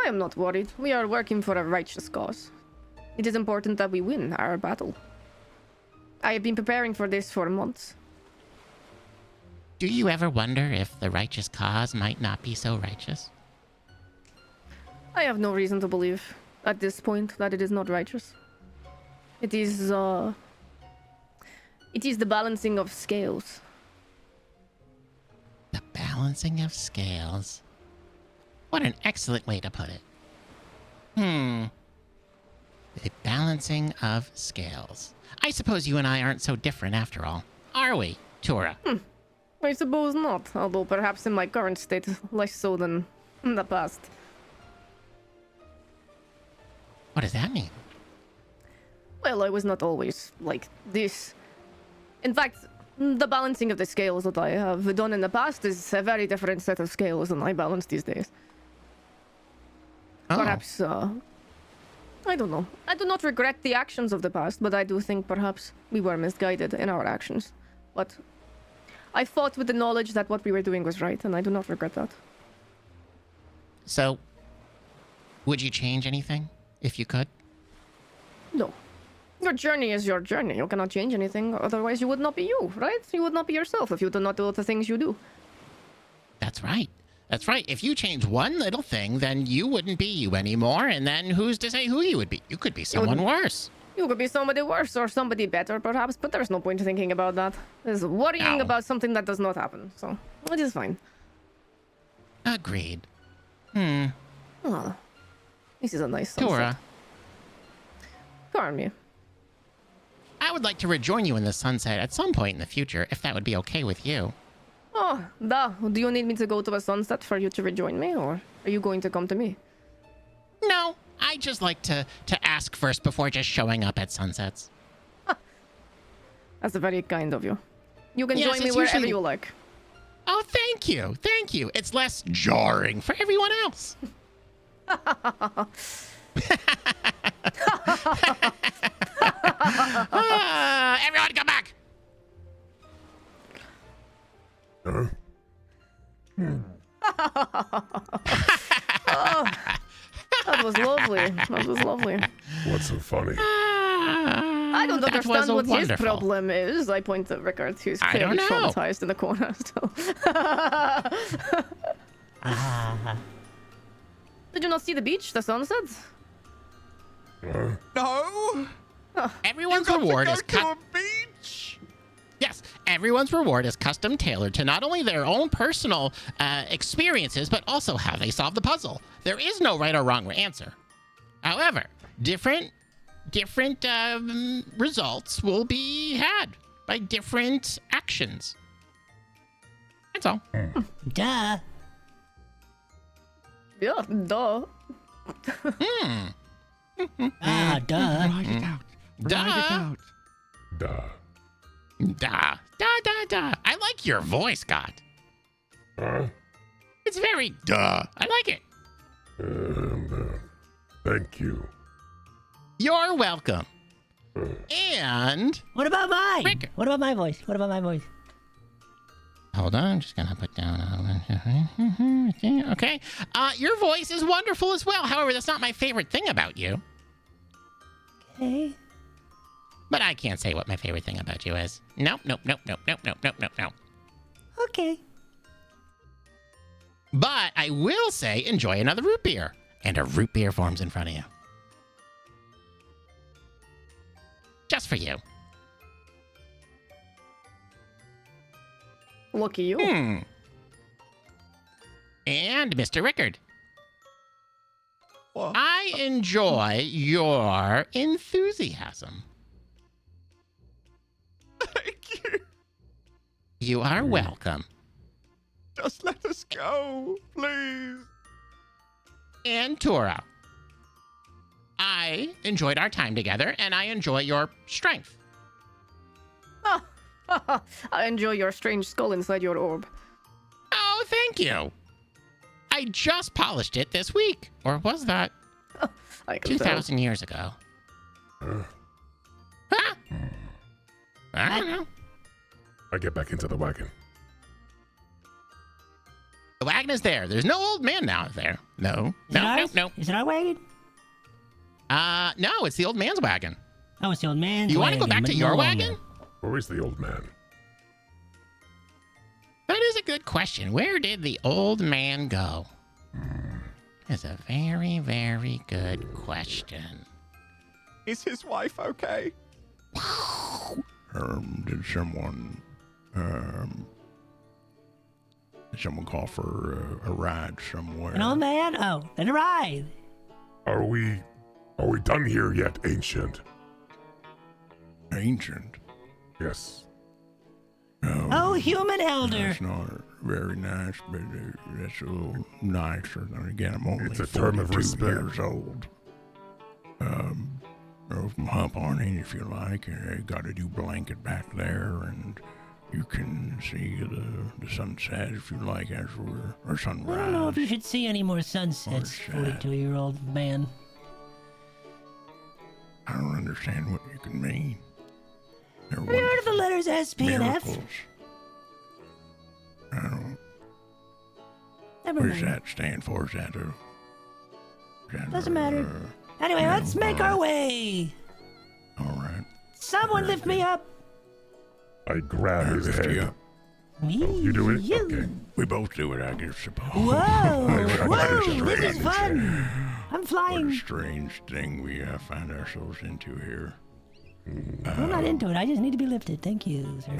I am not worried. We are working for a righteous cause. It is important that we win our battle. I have been preparing for this for months. Do you ever wonder if the righteous cause might not be so righteous? I have no reason to believe at this point that it is not righteous. It is the balancing of scales. The balancing of scales. What an excellent way to put it. The balancing of scales. I suppose you and I aren't so different after all, are we, Tora? I suppose not, although perhaps in my current state, less so than in the past. What does that mean? Well, I was not always like this. In fact, the balancing of the scales that I have done in the past is a very different set of scales than I balance these days. Oh. Perhaps, I don't know. I do not regret the actions of the past, but I do think perhaps we were misguided in our actions. But I fought with the knowledge that what we were doing was right, and I do not regret that. So, would you change anything if you could? No. Your journey is your journey. You cannot change anything, otherwise you would not be you, right? You would not be yourself if you do not do the things you do. That's right. That's right. If you change one little thing, then you wouldn't be you anymore, and then who's to say who you would be? You could be someone worse. You could be somebody worse or somebody better, perhaps, but there's no point in thinking about that. There's worrying No. about something that does not happen, so it is fine. Agreed. Oh, this is a nice sunset. Tora, Karmy. I would like to rejoin you in the sunset at some point in the future, if that would be okay with you. Oh, da. Do you need me to go to a sunset for you to rejoin me, or are you going to come to me? No, I just like to ask first before just showing up at sunsets. That's very kind of you. You can Yes, join me it's wherever usually- you like. Oh, thank you. Thank you. It's less jarring for everyone else. Everyone come back. Huh? That was lovely. That was lovely. What's so funny? I don't That was understand what his wonderful. problem is. I point to Rickard, who's I clearly don't know. traumatized in the corner still. Did you not see the beach, the sunset? No! Everyone's Got reward to is go to cut. a beach! Yes, everyone's reward is custom tailored to not only their own personal experiences, but also how they solve the puzzle. There is no right or wrong answer. However, different results will be had by different actions. That's all. Duh. Yeah, duh. Ah, duh. Write it out. Duh. Write it out. Duh. Da, da, da, da. I like your voice, God. Huh? It's very duh. I like it. Thank you. You're welcome. And What about mine? Rickard. What about my voice? What about my voice? hold on, I'm just gonna put down. Okay. Your voice is wonderful as well. However, that's not my favorite thing about you. Okay. But I can't say what my favorite thing about you is. Nope. Okay. But I will say, enjoy another root beer. And a root beer forms in front of you. Just for you. Lucky you. And Mr. Rickard. What? I enjoy your enthusiasm. Thank you. You are welcome. Just let us go, please. And Tora. I enjoyed our time together, and I enjoy your strength. I enjoy your strange skull inside your orb. Oh, thank you. I just polished it this week. Or was that I can tell. 2,000 years ago? Huh? I don't know. I get back into the wagon. The wagon is there. There's no old man now there. No. Is it No. ours? Is it our wagon? No, it's the old man's wagon. Oh, it's the old man's You want to wagon. go back but to no your longer. wagon? Where is the old man? That is a good question. Where did the old man go? That's a very, very good question. Is his wife okay? Did someone call for a ride somewhere? An old man? Oh, then a ride. Are we done here yet, Ancient? Ancient? Yes. Oh, human elder. That's not very nice, but that's a little nicer. And again, I'm only It's a term of 42 respect. years old. You can hop on in if you like. I got a new blanket back there, and you can see the sunset if you like as or sunrise. I don't know if you should see any more sunsets, Or sad. 42-year-old man. I don't understand what you can mean. They're Have you heard of the letters SP and F? miracles. Never What does mind. that stand for? Is that Doesn't matter. Anyway, let's make our way. All right. Someone lift me up. I grab his Lift you head. up. You do it? Okay. We both do it, I guess, suppose. Whoa! Whoa! What a This is strange- fun. I'm What a flying. strange thing we find ourselves into here. I'm not into it. I just need to be lifted. Thank you, sir.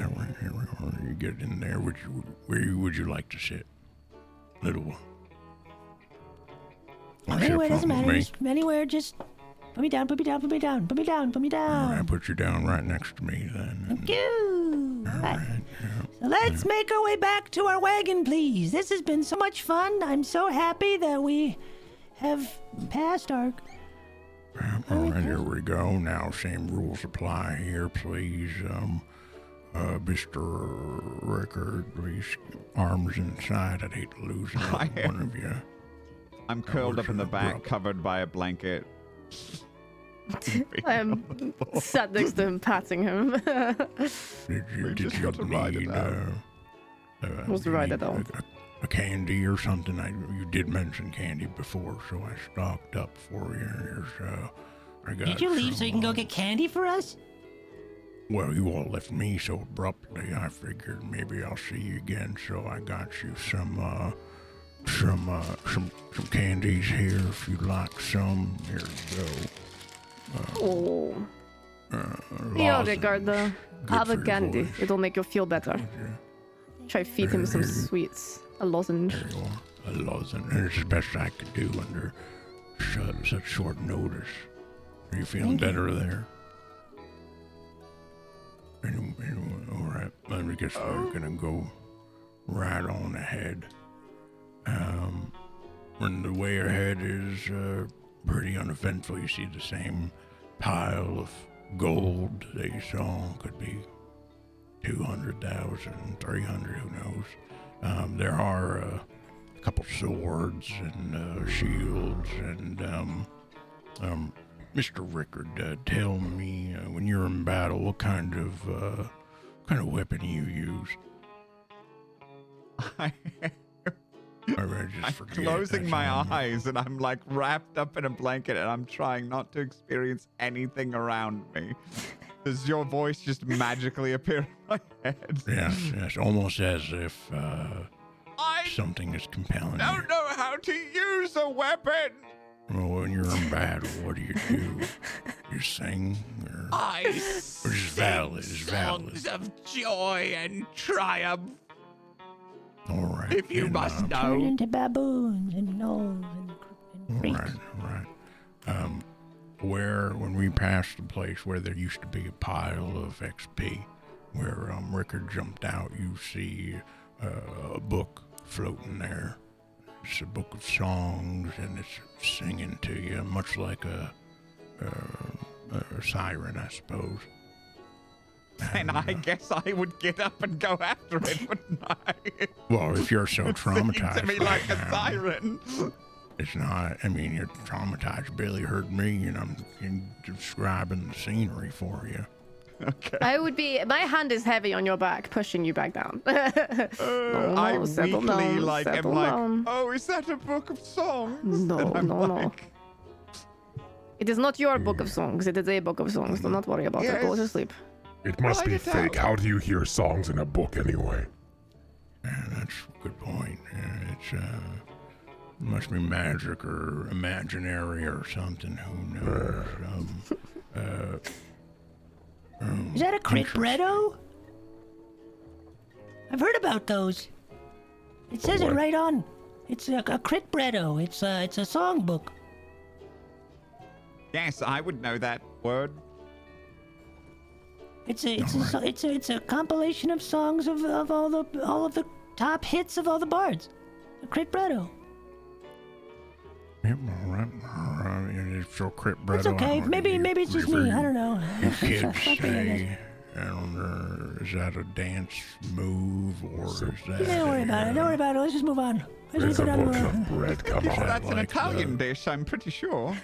You get in there. Where would you like to sit? Little one. Anywhere, doesn't matter. Me. Just anywhere, just put me down, put me down, put me down, put me down, put me I down. put you down right next to me then. Thank you. Right. Yeah. So let's make our way back to our wagon, please. This has been so much fun. I'm so happy that we have passed our... All right, here we go. Now, same rules apply here, please. Mr. Rickard, these arms inside. I'd hate to lose another one of you. I'm curled up in the works back, rough. covered by a blanket. I am sat next to him, patting him. Did you just got to ride it need, out. What's do you ride need it out? a candy or something? You did mention candy before, so I stocked up for you. Here's, I got Did you leave so you can go some, get candy for us? Well, you all left me so abruptly. I figured maybe I'll see you again, so I got you some candies here if you'd like some. Here you go. Oh. Yeah, Lozenge. Rickard, Good have for a your candy. voice. It'll make you feel better. Try feed him some sweets. A lozenge. There you are. A lozenge. And it's the best I could do under such short notice. Are you feeling better there? All right. I guess we're gonna go right on ahead. When the way ahead is pretty uneventful, you see the same pile of gold that you saw. Could be 200,000, 300, who knows. There are a couple swords and shields and Mr. Rickard, tell me when you're in battle, what kind of weapon you use? I'm forget. closing That's my all. eyes and I'm like wrapped up in a blanket and I'm trying not to experience anything around me. Does your voice just magically appear in my head? Yes, almost as if I something is compelling you. don't know how to use a weapon. Well, when you're in battle, what do? You sing? Or... I Which is valid, is valid. songs of joy and triumph. All right. If you and, must Turn know. into baboons and gnolls and All freaks. right. When we passed the place where there used to be a pile of XP, where Rickard jumped out, you see a book floating there. It's a book of songs, and it's singing to you, much like a siren, I suppose. And I guess I would get up and go after it, wouldn't I? Well, if you're so Singing traumatized, to me right like a now, siren. it's not. I mean, you're traumatized. You barely heard me, and I'm describing the scenery for you. Okay. I would be. My hand is heavy on your back, pushing you back down. I settle weakly down, like am settle like, down. oh, is that a book of songs? No, And I'm no. like, It is not your book of songs. It is a book of songs. Do not worry about it. Go to Yes. sleep. It must Write be it fake. down. How do you hear songs in a book anyway? Yeah, that's a good point. Yeah, it's must be magic or imaginary or something. Who knows? Is that a crit bredo? I've heard about those. It says it What? right on. It's a crit bredo. It's a songbook. yes, I would know that word. It's a compilation of songs of all of the top hits of all the bards. A crit bredo. Yep, all right. It's your crit bread. That's okay. Maybe it's just me. I don't know. You kids Fuck me, I guess. say, I don't know, is that a dance move or is that? Don't worry about it. Don't worry about it. Let's just move on. Let's There's just a get on book with it. of bread. Come on. That's an like Italian the- dish, I'm pretty sure.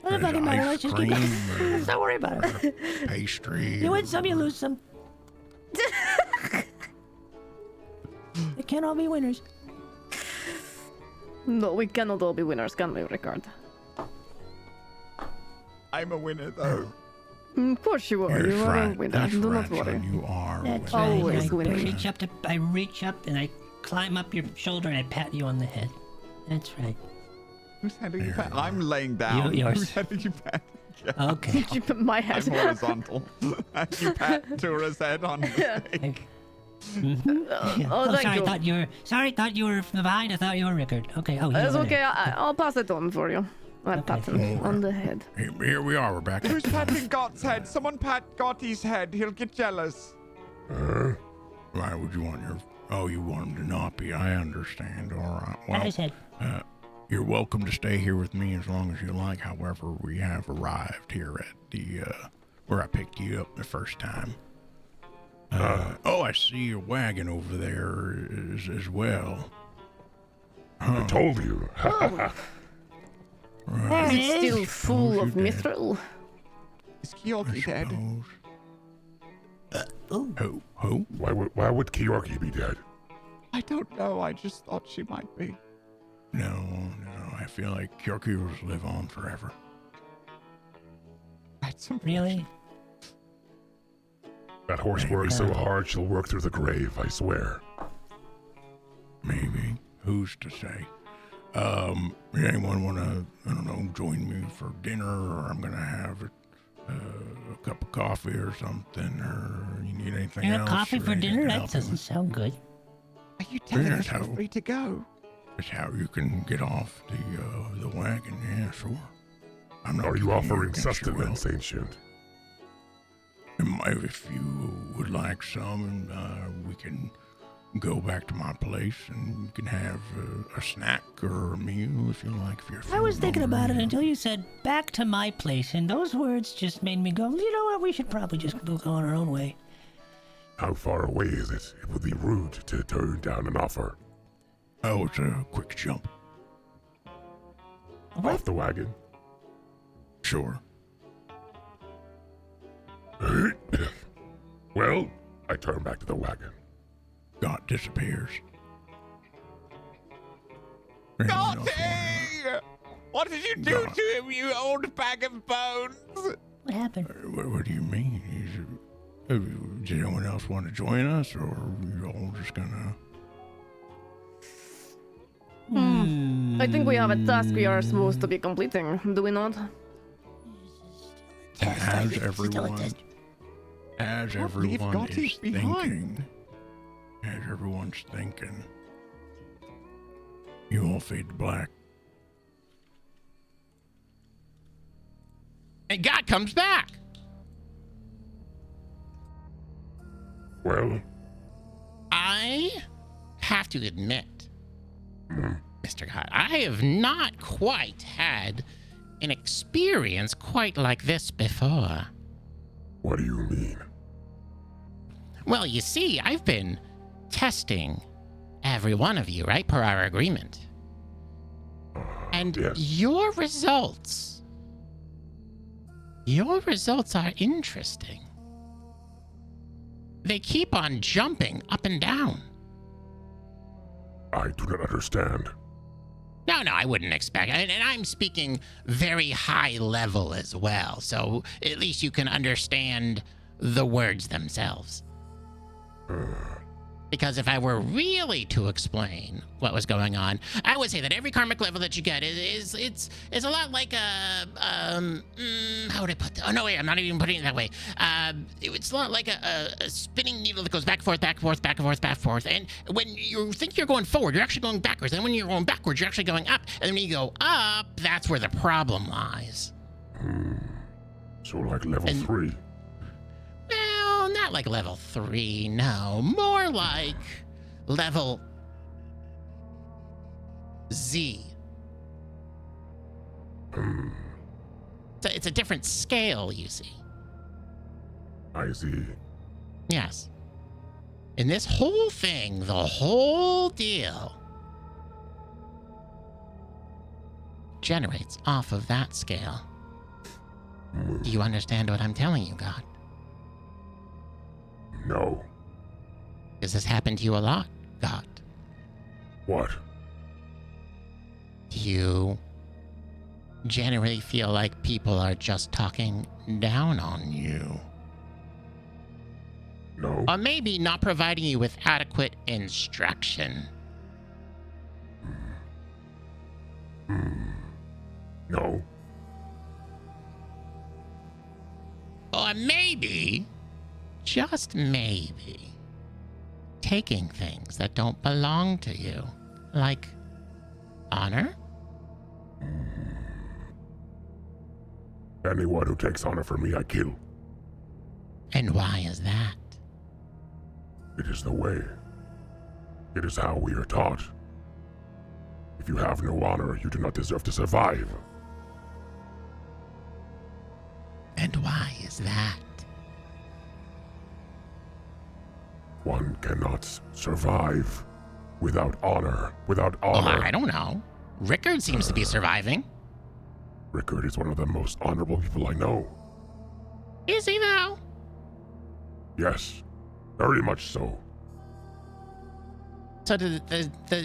Let's fucking matter. Let's just keep going. Cream Don't worry about it. or pastry. You win some, you lose some. They can't all be winners. No, we cannot all be winners, can we, Rickard? I'm a winner, though. Of course you are. You are a winner. That's Do right, not worry. son. You are a That's winner. right. Always I winning. reach up and I climb up your shoulder and I pat you on the head. That's right. Whose head are you patting? I'm laying down. Yours. Whose head are you patting? Yeah. Okay. You put my I'm head. horizontal. You pat Tora's head on his Yeah. face. Oh, thank sorry, you. thought you were behind. I thought you were Rickard. Okay. Oh, It's you're okay. I'll pass it on for you. I pat him on the head. Here we are. We're back. Who's patting Gott's head? Someone pat Gotti's head. He'll get jealous. Why would you want your... Oh, you want him to not be. I understand. All right. Pat Well, his head. you're welcome to stay here with me as long as you like. However, we have arrived here at the... where I picked you up the first time. Oh, I see your wagon over there as well. I told you. There it It's is. still full of you did. mithril. Is Kyoki dead? Who? Why would Kiyorki be dead? I don't know. I just thought she might be. No. I feel like Kyorkyos live on forever. That's some Really? That horse works so hard she'll work through the grave, I swear. Maybe. Who's to say? Anyone want to, I don't know, join me for dinner, or I'm going to have a cup of coffee or something, or you need anything else? Coffee or for anything dinner? to That help you doesn't with? sound good. Are you telling Yeah, us we're so- free to go? That's how you can get off the wagon. Yeah, sure. I'm not Are you keeping offering against your sustenance, Ancient? will. If you would like some, we can go back to my place and you can have a snack or a meal if you like. If you're I was feeling thinking about it hungry. until you said back to my place, and those words just made me go, you know what, we should probably just go on our own way. How far away is it? It would be rude to turn down an offer. Oh, it's a quick jump. Off the wagon. Sure. Well, I turn back to the wagon. God disappears. Anyone else wanna- Gotti! What did you do God. to him, you old bag of bones? What happened? What do you mean? Does anyone else want to join us, or are you all just gonna... I think we have a task we are supposed to be completing, do we not? As Still a everyone, test. as Don't leave everyone Gotti is behind. thinking, as everyone's thinking, you all fade to black. And God comes back. Well, I have to admit, Mr. God, I have not quite had an experience quite like this before. what do you mean? Well, you see, I've been testing every one of you, right, per our agreement. And yes. your results are interesting. They keep on jumping up and down. I do not understand. No, I wouldn't expect, and I'm speaking very high level as well, so at least you can understand the words themselves. Because if I were really to explain what was going on, I would say that every karmic level that you get is a lot like a how would I put that? Oh no, wait, I'm not even putting it that way. It's a lot like a spinning needle that goes back and forth, back and forth, back and forth, back and forth. And when you think you're going forward, you're actually going backwards. And when you're going backwards, you're actually going up. And then when you go up, that's where the problem lies. So like level 3. Well, not like level 3, no. More like level Z. So it's a different scale, you see. I see. Yes. And this whole thing, the whole deal, generates off of that scale. Do you understand what I'm telling you, God? No. Does this happen to you a lot, God? What? Do you generally feel like people are just talking down on you? No. Or maybe not providing you with adequate instruction? No. Or maybe, just maybe, taking things that don't belong to you, like honor? Anyone who takes honor from me, I kill. And why is that? It is the way. It is how we are taught. If you have no honor, you do not deserve to survive. And why is that? One cannot survive without honor. Without Oh, honor. I don't know. Rickard seems to be surviving. Rickard is one of the most honorable people I know. Is he though? Yes, very much so. So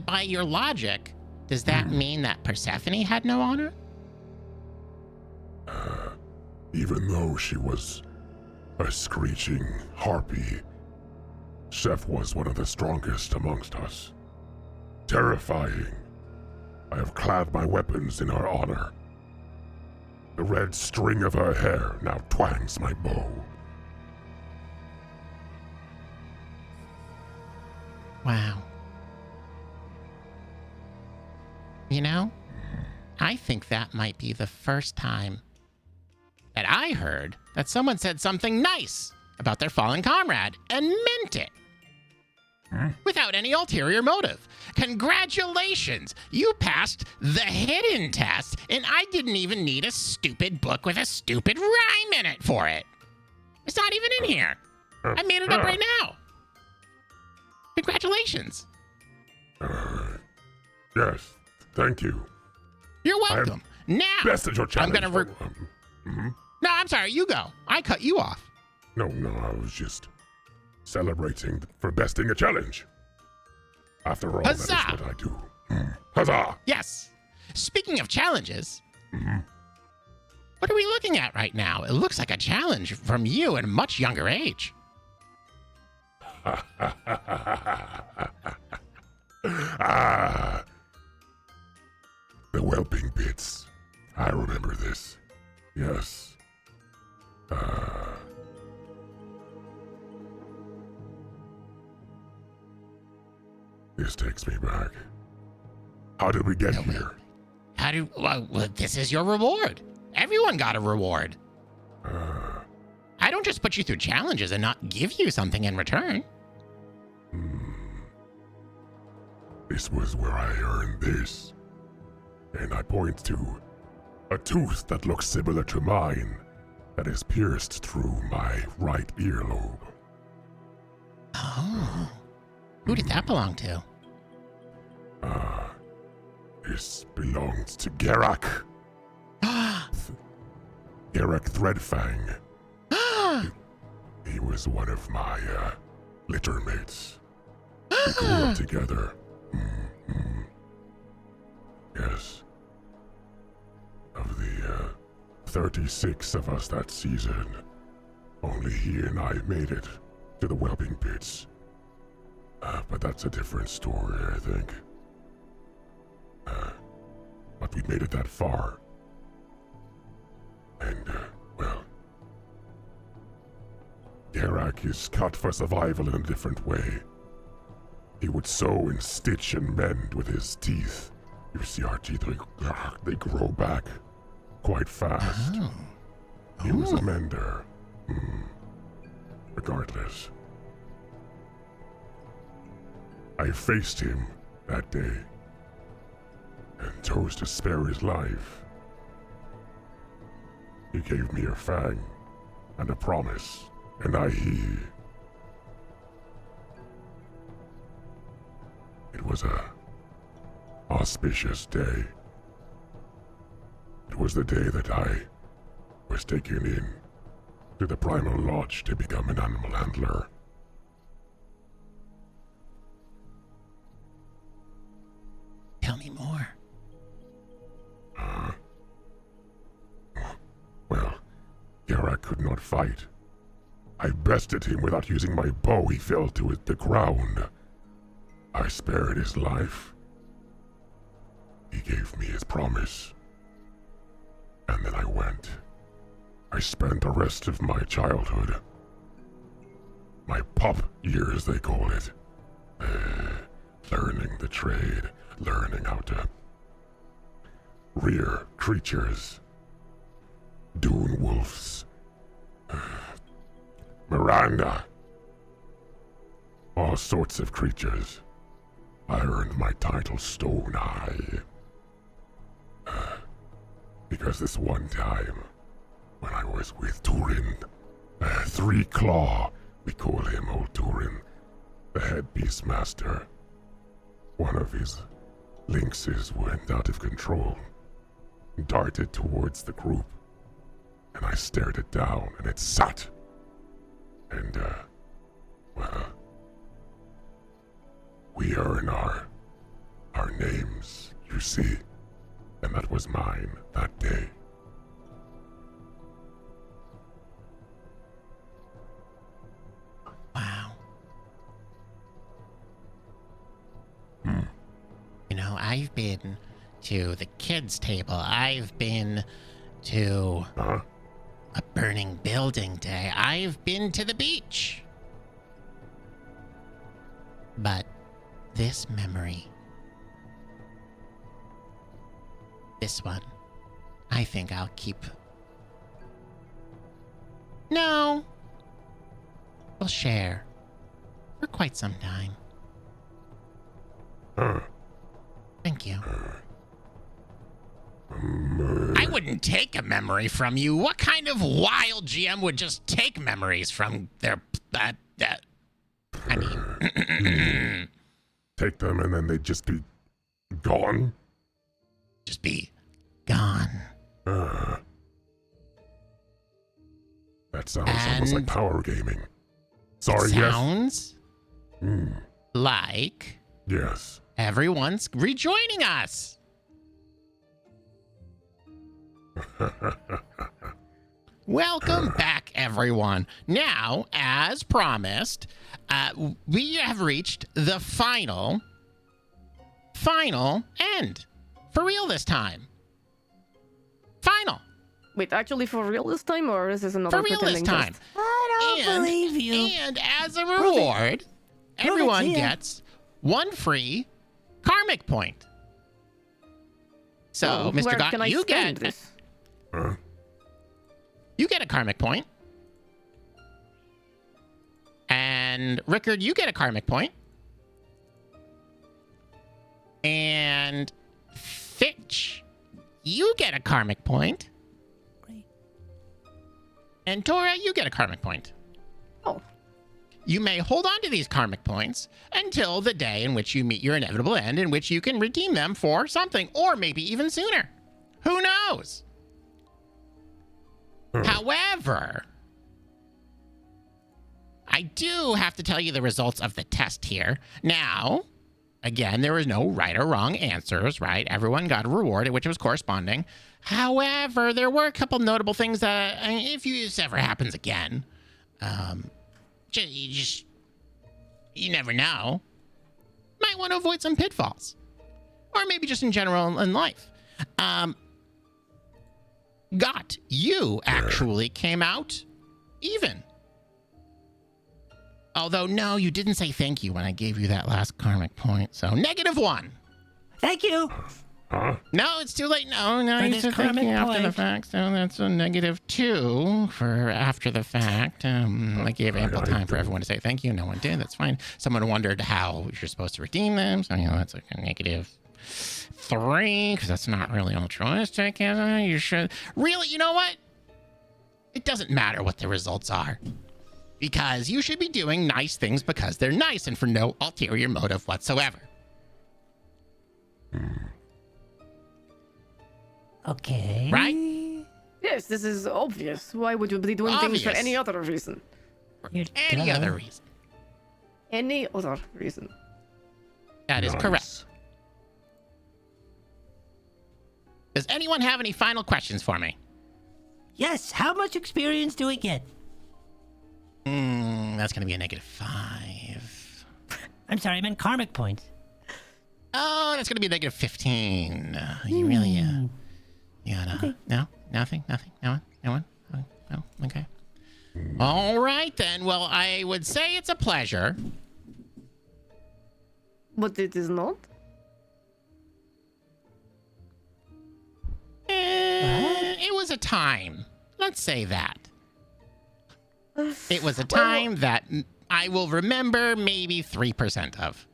by your logic, does that mean that Persephone had no honor? Even though she was a screeching harpy, Chef was one of the strongest amongst us. Terrifying. I have clad my weapons in her honor. The red string of her hair now twangs my bow. Wow. You know, I think that might be the first time that I heard that someone said something nice about their fallen comrade and meant it. Without any ulterior motive. Congratulations! You passed the hidden test, and I didn't even need a stupid book with a stupid rhyme in it for it. It's not even in here. I made it up right now. Congratulations. Yes, thank you. You're welcome. Now, Best at your challenge. I'm gonna... No, I'm sorry. You go. I cut you off. No, I was just celebrating for besting a challenge. After all, Huzzah! that is what I do. Huzzah! Yes. Speaking of challenges, what are we looking at right now? It looks like a challenge from you at a much younger age. Ah, the whelping pits. I remember this. Yes. This takes me back. How did we get here? Well, this is your reward. Everyone got a reward. I don't just put you through challenges and not give you something in return. This was where I earned this. And I point to a tooth that looks similar to mine that is pierced through my right earlobe. Oh. Who did that belong to? This belongs to Garak. Garak Threadfang. He was one of my litter mates. We grew up together. Yes. Of the 36 of us that season, only he and I made it to the whelping pits. But that's a different story, I think. But we made it that far. And, well, Garak is cut for survival in a different way. He would sew and stitch and mend with his teeth. You see our teeth, they grow back quite fast. He was a mender. Regardless. I faced him that day and chose to spare his life. He gave me a fang and a promise, and I heed. It was a auspicious day. It was the day that I was taken in to the Primal Lodge to become an animal handler. Tell me more. there I could not fight. I bested him without using my bow. He fell to the ground. I spared his life. He gave me his promise. And then I went. I spent the rest of my childhood, my pup years they call it, learning the trade, learning how to rear creatures, dune wolves, Miranda, all sorts of creatures. I earned my title Stone Eye. Because this one time, when I was with Turin, Three Claw, we call him Old Turin, the head beastmaster, one of his lynxes went out of control, darted towards the group, and I stared it down, and it sat. And, well, we earn our names, you see. And that was mine that day. Wow. You know, I've been to the kids' table. I've been to a burning building day. I've been to the beach. But this memory, this one, I think I'll keep. No. We'll share for quite some time. Thank you. I wouldn't take a memory from you. What kind of wild GM would just take memories from their... I mean... Take them and then they'd just be gone? Just be gone. That sounds almost like power gaming. Sorry, sounds yes? like... Yes. Everyone's rejoining us. Welcome back, everyone. Now, as promised, we have reached the final end. For real this time. Final. Wait, actually for real this time, or is this another For real this pretending time. test? I don't believe you. And as a reward, everyone gets one free Karmic point. So, Where Mr. can I Gott, you spend get this? You get a Karmic point. And Rickard, you get a Karmic point. And Fitch, you get a Karmic point. Great. And Tora, you get a Karmic point. Oh. You may hold on to these Karmic points until the day in which you meet your inevitable end, in which you can redeem them for something, or maybe even sooner. Who knows? However, I do have to tell you the results of the test here. Now, again, there was no right or wrong answers, right? Everyone got a reward, which was corresponding. However, there were a couple notable things that, if this ever happens again, you never know. Might want to avoid some pitfalls. Or maybe just in general in life. Gott, you actually came out even. Although, no, you didn't say thank you when I gave you that last Karmic point. So, -1. Thank you. No, it's too late. No, For you this said thank you Karmic after the point. fact. So that's a -2 for after the fact. I gave ample time for everyone to say thank you. No one did. That's fine. Someone wondered how you're supposed to redeem them. So, that's like a -3, because that's not really altruistic, is it? You should... Really, you know what? It doesn't matter what the results are. Because you should be doing nice things because they're nice and for no ulterior motive whatsoever. Okay. Right? Yes, this is obvious. Why would you be doing things for Obvious. any other reason? Any Duh. other reason. Any other reason. That is Nice. correct. Does anyone have any final questions for me? Yes, how much experience do we get? That's gonna be a -5. I'm sorry, I meant karmic points. Oh, that's gonna be a -15. You really, you gotta. Okay. No, nothing. No one. No. Okay. All right then. Well, I would say it's a pleasure. But it is not. It was a time. Let's say that. It was a time that I will remember maybe 3% of.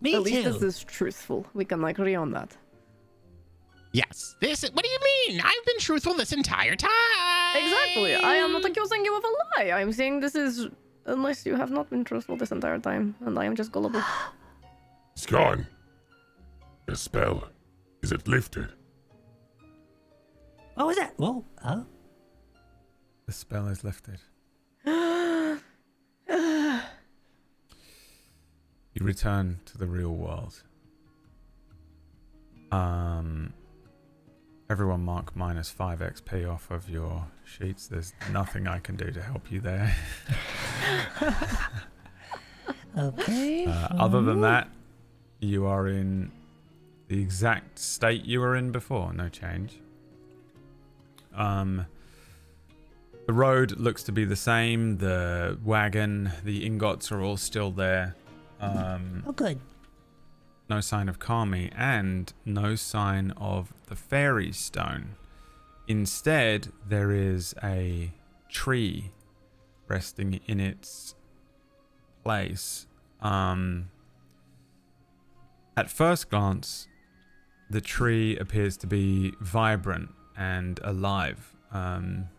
Me At too. least this is truthful. We can agree on that. Yes. What do you mean? I've been truthful this entire time. Exactly. I am not accusing you of a lie. I'm saying this is unless you have not been truthful this entire time, and I am just gullible. It's gone. The spell. Is it lifted? What was that? Whoa. Oh. The spell is lifted. You return to the real world. Everyone mark -5 XP off of your sheets. There's nothing I can do to help you there. Okay. Other than that, you are in the exact state you were in before. No change. The road looks to be the same. The wagon, the ingots are all still there. Oh, good. No sign of Karmy, and no sign of the fairy stone. Instead, there is a tree resting in its place. At first glance, the tree appears to be vibrant and alive,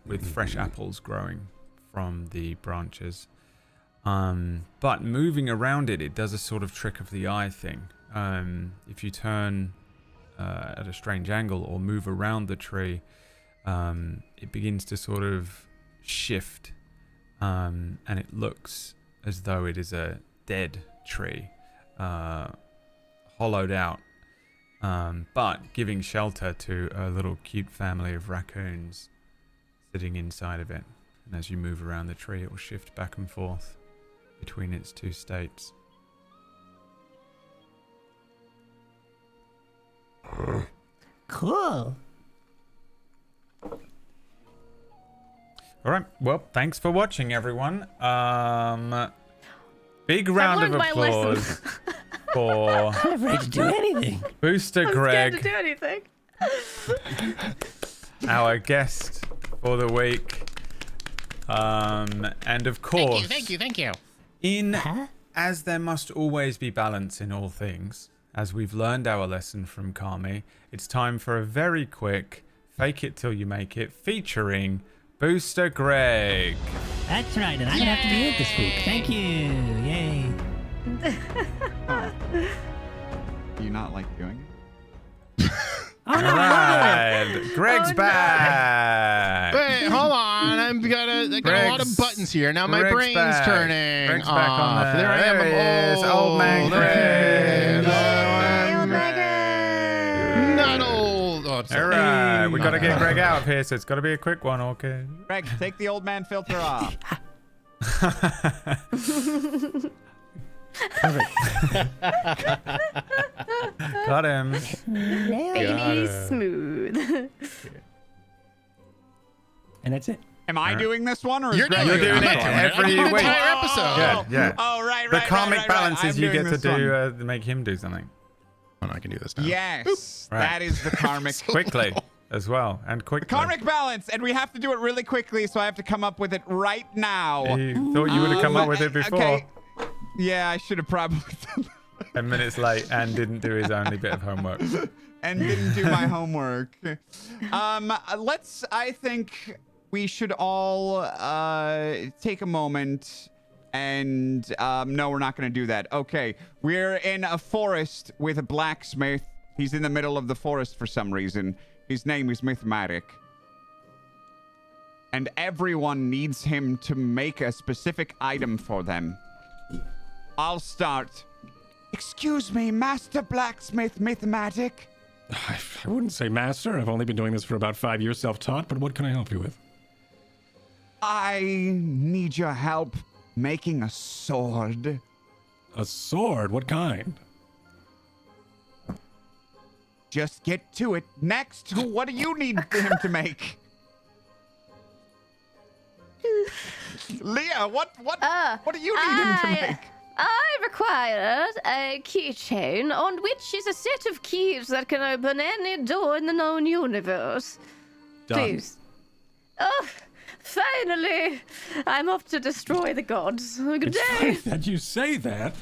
with fresh apples growing from the branches. But moving around it, it does a sort of trick of the eye thing. If you turn at a strange angle or move around the tree, it begins to sort of shift, and it looks as though it is a dead tree, hollowed out, but giving shelter to a little cute family of raccoons sitting inside of it. And as you move around the tree, it will shift back and forth between its two states. Cool. All right. Well, thanks for watching, everyone. Big round of learned my applause lesson. for I'm not afraid to do anything. Booster I'm scared to Greg, do anything. our guest for the week. And of course, Thank you. as there must always be balance in all things, as we've learned our lesson from Karmy, it's time for a very quick fake it till you make it featuring Booster Greg. That's right, and I'm gonna have to be it this week. Thank you. Yay. Do you not like doing it? Oh no, All I right, Greg's Oh, no. back. Wait, hold on. I got a lot of Greg's- buttons here. Now my Greg's brain's back. turning Greg's off. back on there. There I am. There he is, I'm old man Greg. Not old. Oh, All sorry. right, we got to get Greg out of here, so it's got to be a quick one, okay? Greg, take the old man filter off. Got him. Baby smooth. And that's it. Am I doing this one or is You're Greg doing doing I'm it not doing every I'm doing week. the entire episode. Yeah. Oh, right. The comic balance is I'm you doing get to this one. do make him do something Oh, no, I can do this now. Yes, Right. that is the karmic. quickly as well, and quickly. Karmic balance, and we have to do it really quickly, so I have to come up with it right now. You thought you would have come up with it before. Okay. Yeah, I should have probably done 10 minutes late and didn't do his only bit of homework. and didn't do my homework. I think we should all take a moment and no, we're not going to do that. Okay, we're in a forest with a blacksmith. He's in the middle of the forest for some reason. His name is Mythematic. And everyone needs him to make a specific item for them. I'll start. Excuse me, Master Blacksmith Mythematic. I wouldn't say master. I've only been doing this for about 5 years, self-taught, but what can I help you with? I need your help making a sword. A sword? What kind? Just get to it. Next, what do you need him to make? Leah, what do you need him to make? I required a keychain on which is a set of keys that can open any door in the known universe. Done. Please. Oh, finally! I'm off to destroy the gods. Good It's day. funny that you say that,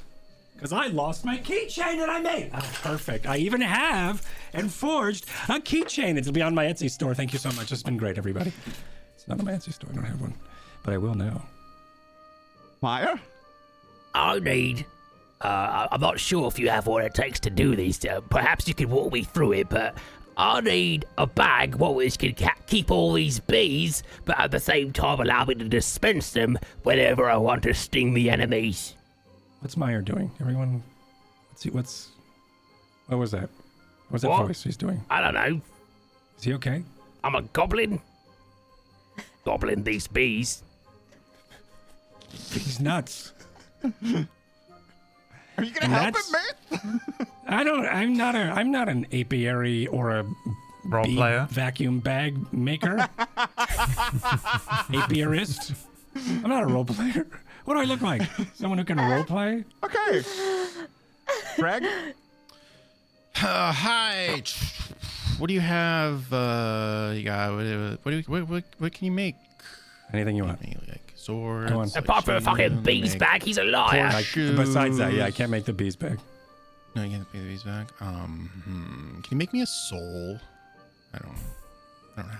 because I lost my keychain that I made. Oh, perfect. I even have and forged a keychain. It'll be on my Etsy store. Thank you so much. It's been great, everybody. It's not on my Etsy store. I don't have one, but I will now. Myre? I need. I'm not sure if you have what it takes to do these. Perhaps you could walk me through it, but I need a bag which can keep all these bees, but at the same time allow me to dispense them whenever I want to sting the enemies. What's Myre doing? Everyone, let's see. What was that? What was that What? voice he's doing? I don't know. Is he okay? I'm a goblin. Goblin these bees. He's nuts. Are you gonna help him, man? I'm not an apiary or a Role bee player. vacuum bag maker. Apiarist. I'm not a role player. What do I look like? Someone who can role play? Okay. Greg? Hi. What do you have? You got what can you make? Anything you want. Like swords. Go on. Apart from a fucking bees bag, he's a liar. Besides that, yeah, I can't make the bees bag. No, you can't make the bees bag. Can you make me a soul? I don't have one.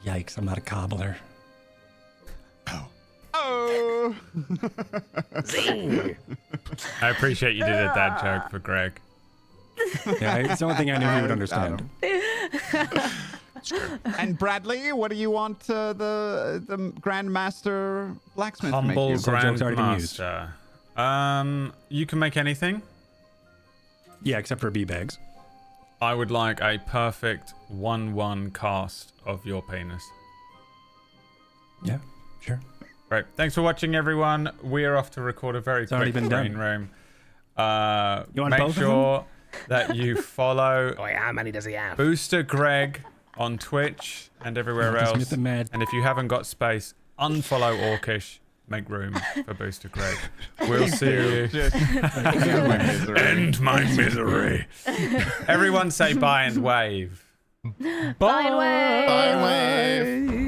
Yikes, I'm not a cobbler. Oh. Zing. I appreciate you did a dad joke for Greg. Yeah, it's the only thing I knew he would understand. And Bradley, what do you want the Grandmaster Blacksmith to make Humble you? That joke's already been used. Grandmaster. You can make anything. Yeah, except for bee bags. I would like a perfect 1/1 cast of your penis. Yeah, sure. Right. Thanks for watching, everyone. We are off to record a very already quick been green done. room. You want make both of sure that you follow Wait, how many does he have? BoosterGreg on Twitch and everywhere Just else. Mythematic. And if you haven't got space, unfollow Orcish. Make room for BoosterGreg. We'll see you. End my misery. Everyone say bye and wave. Bye, Wave. Bye, wave.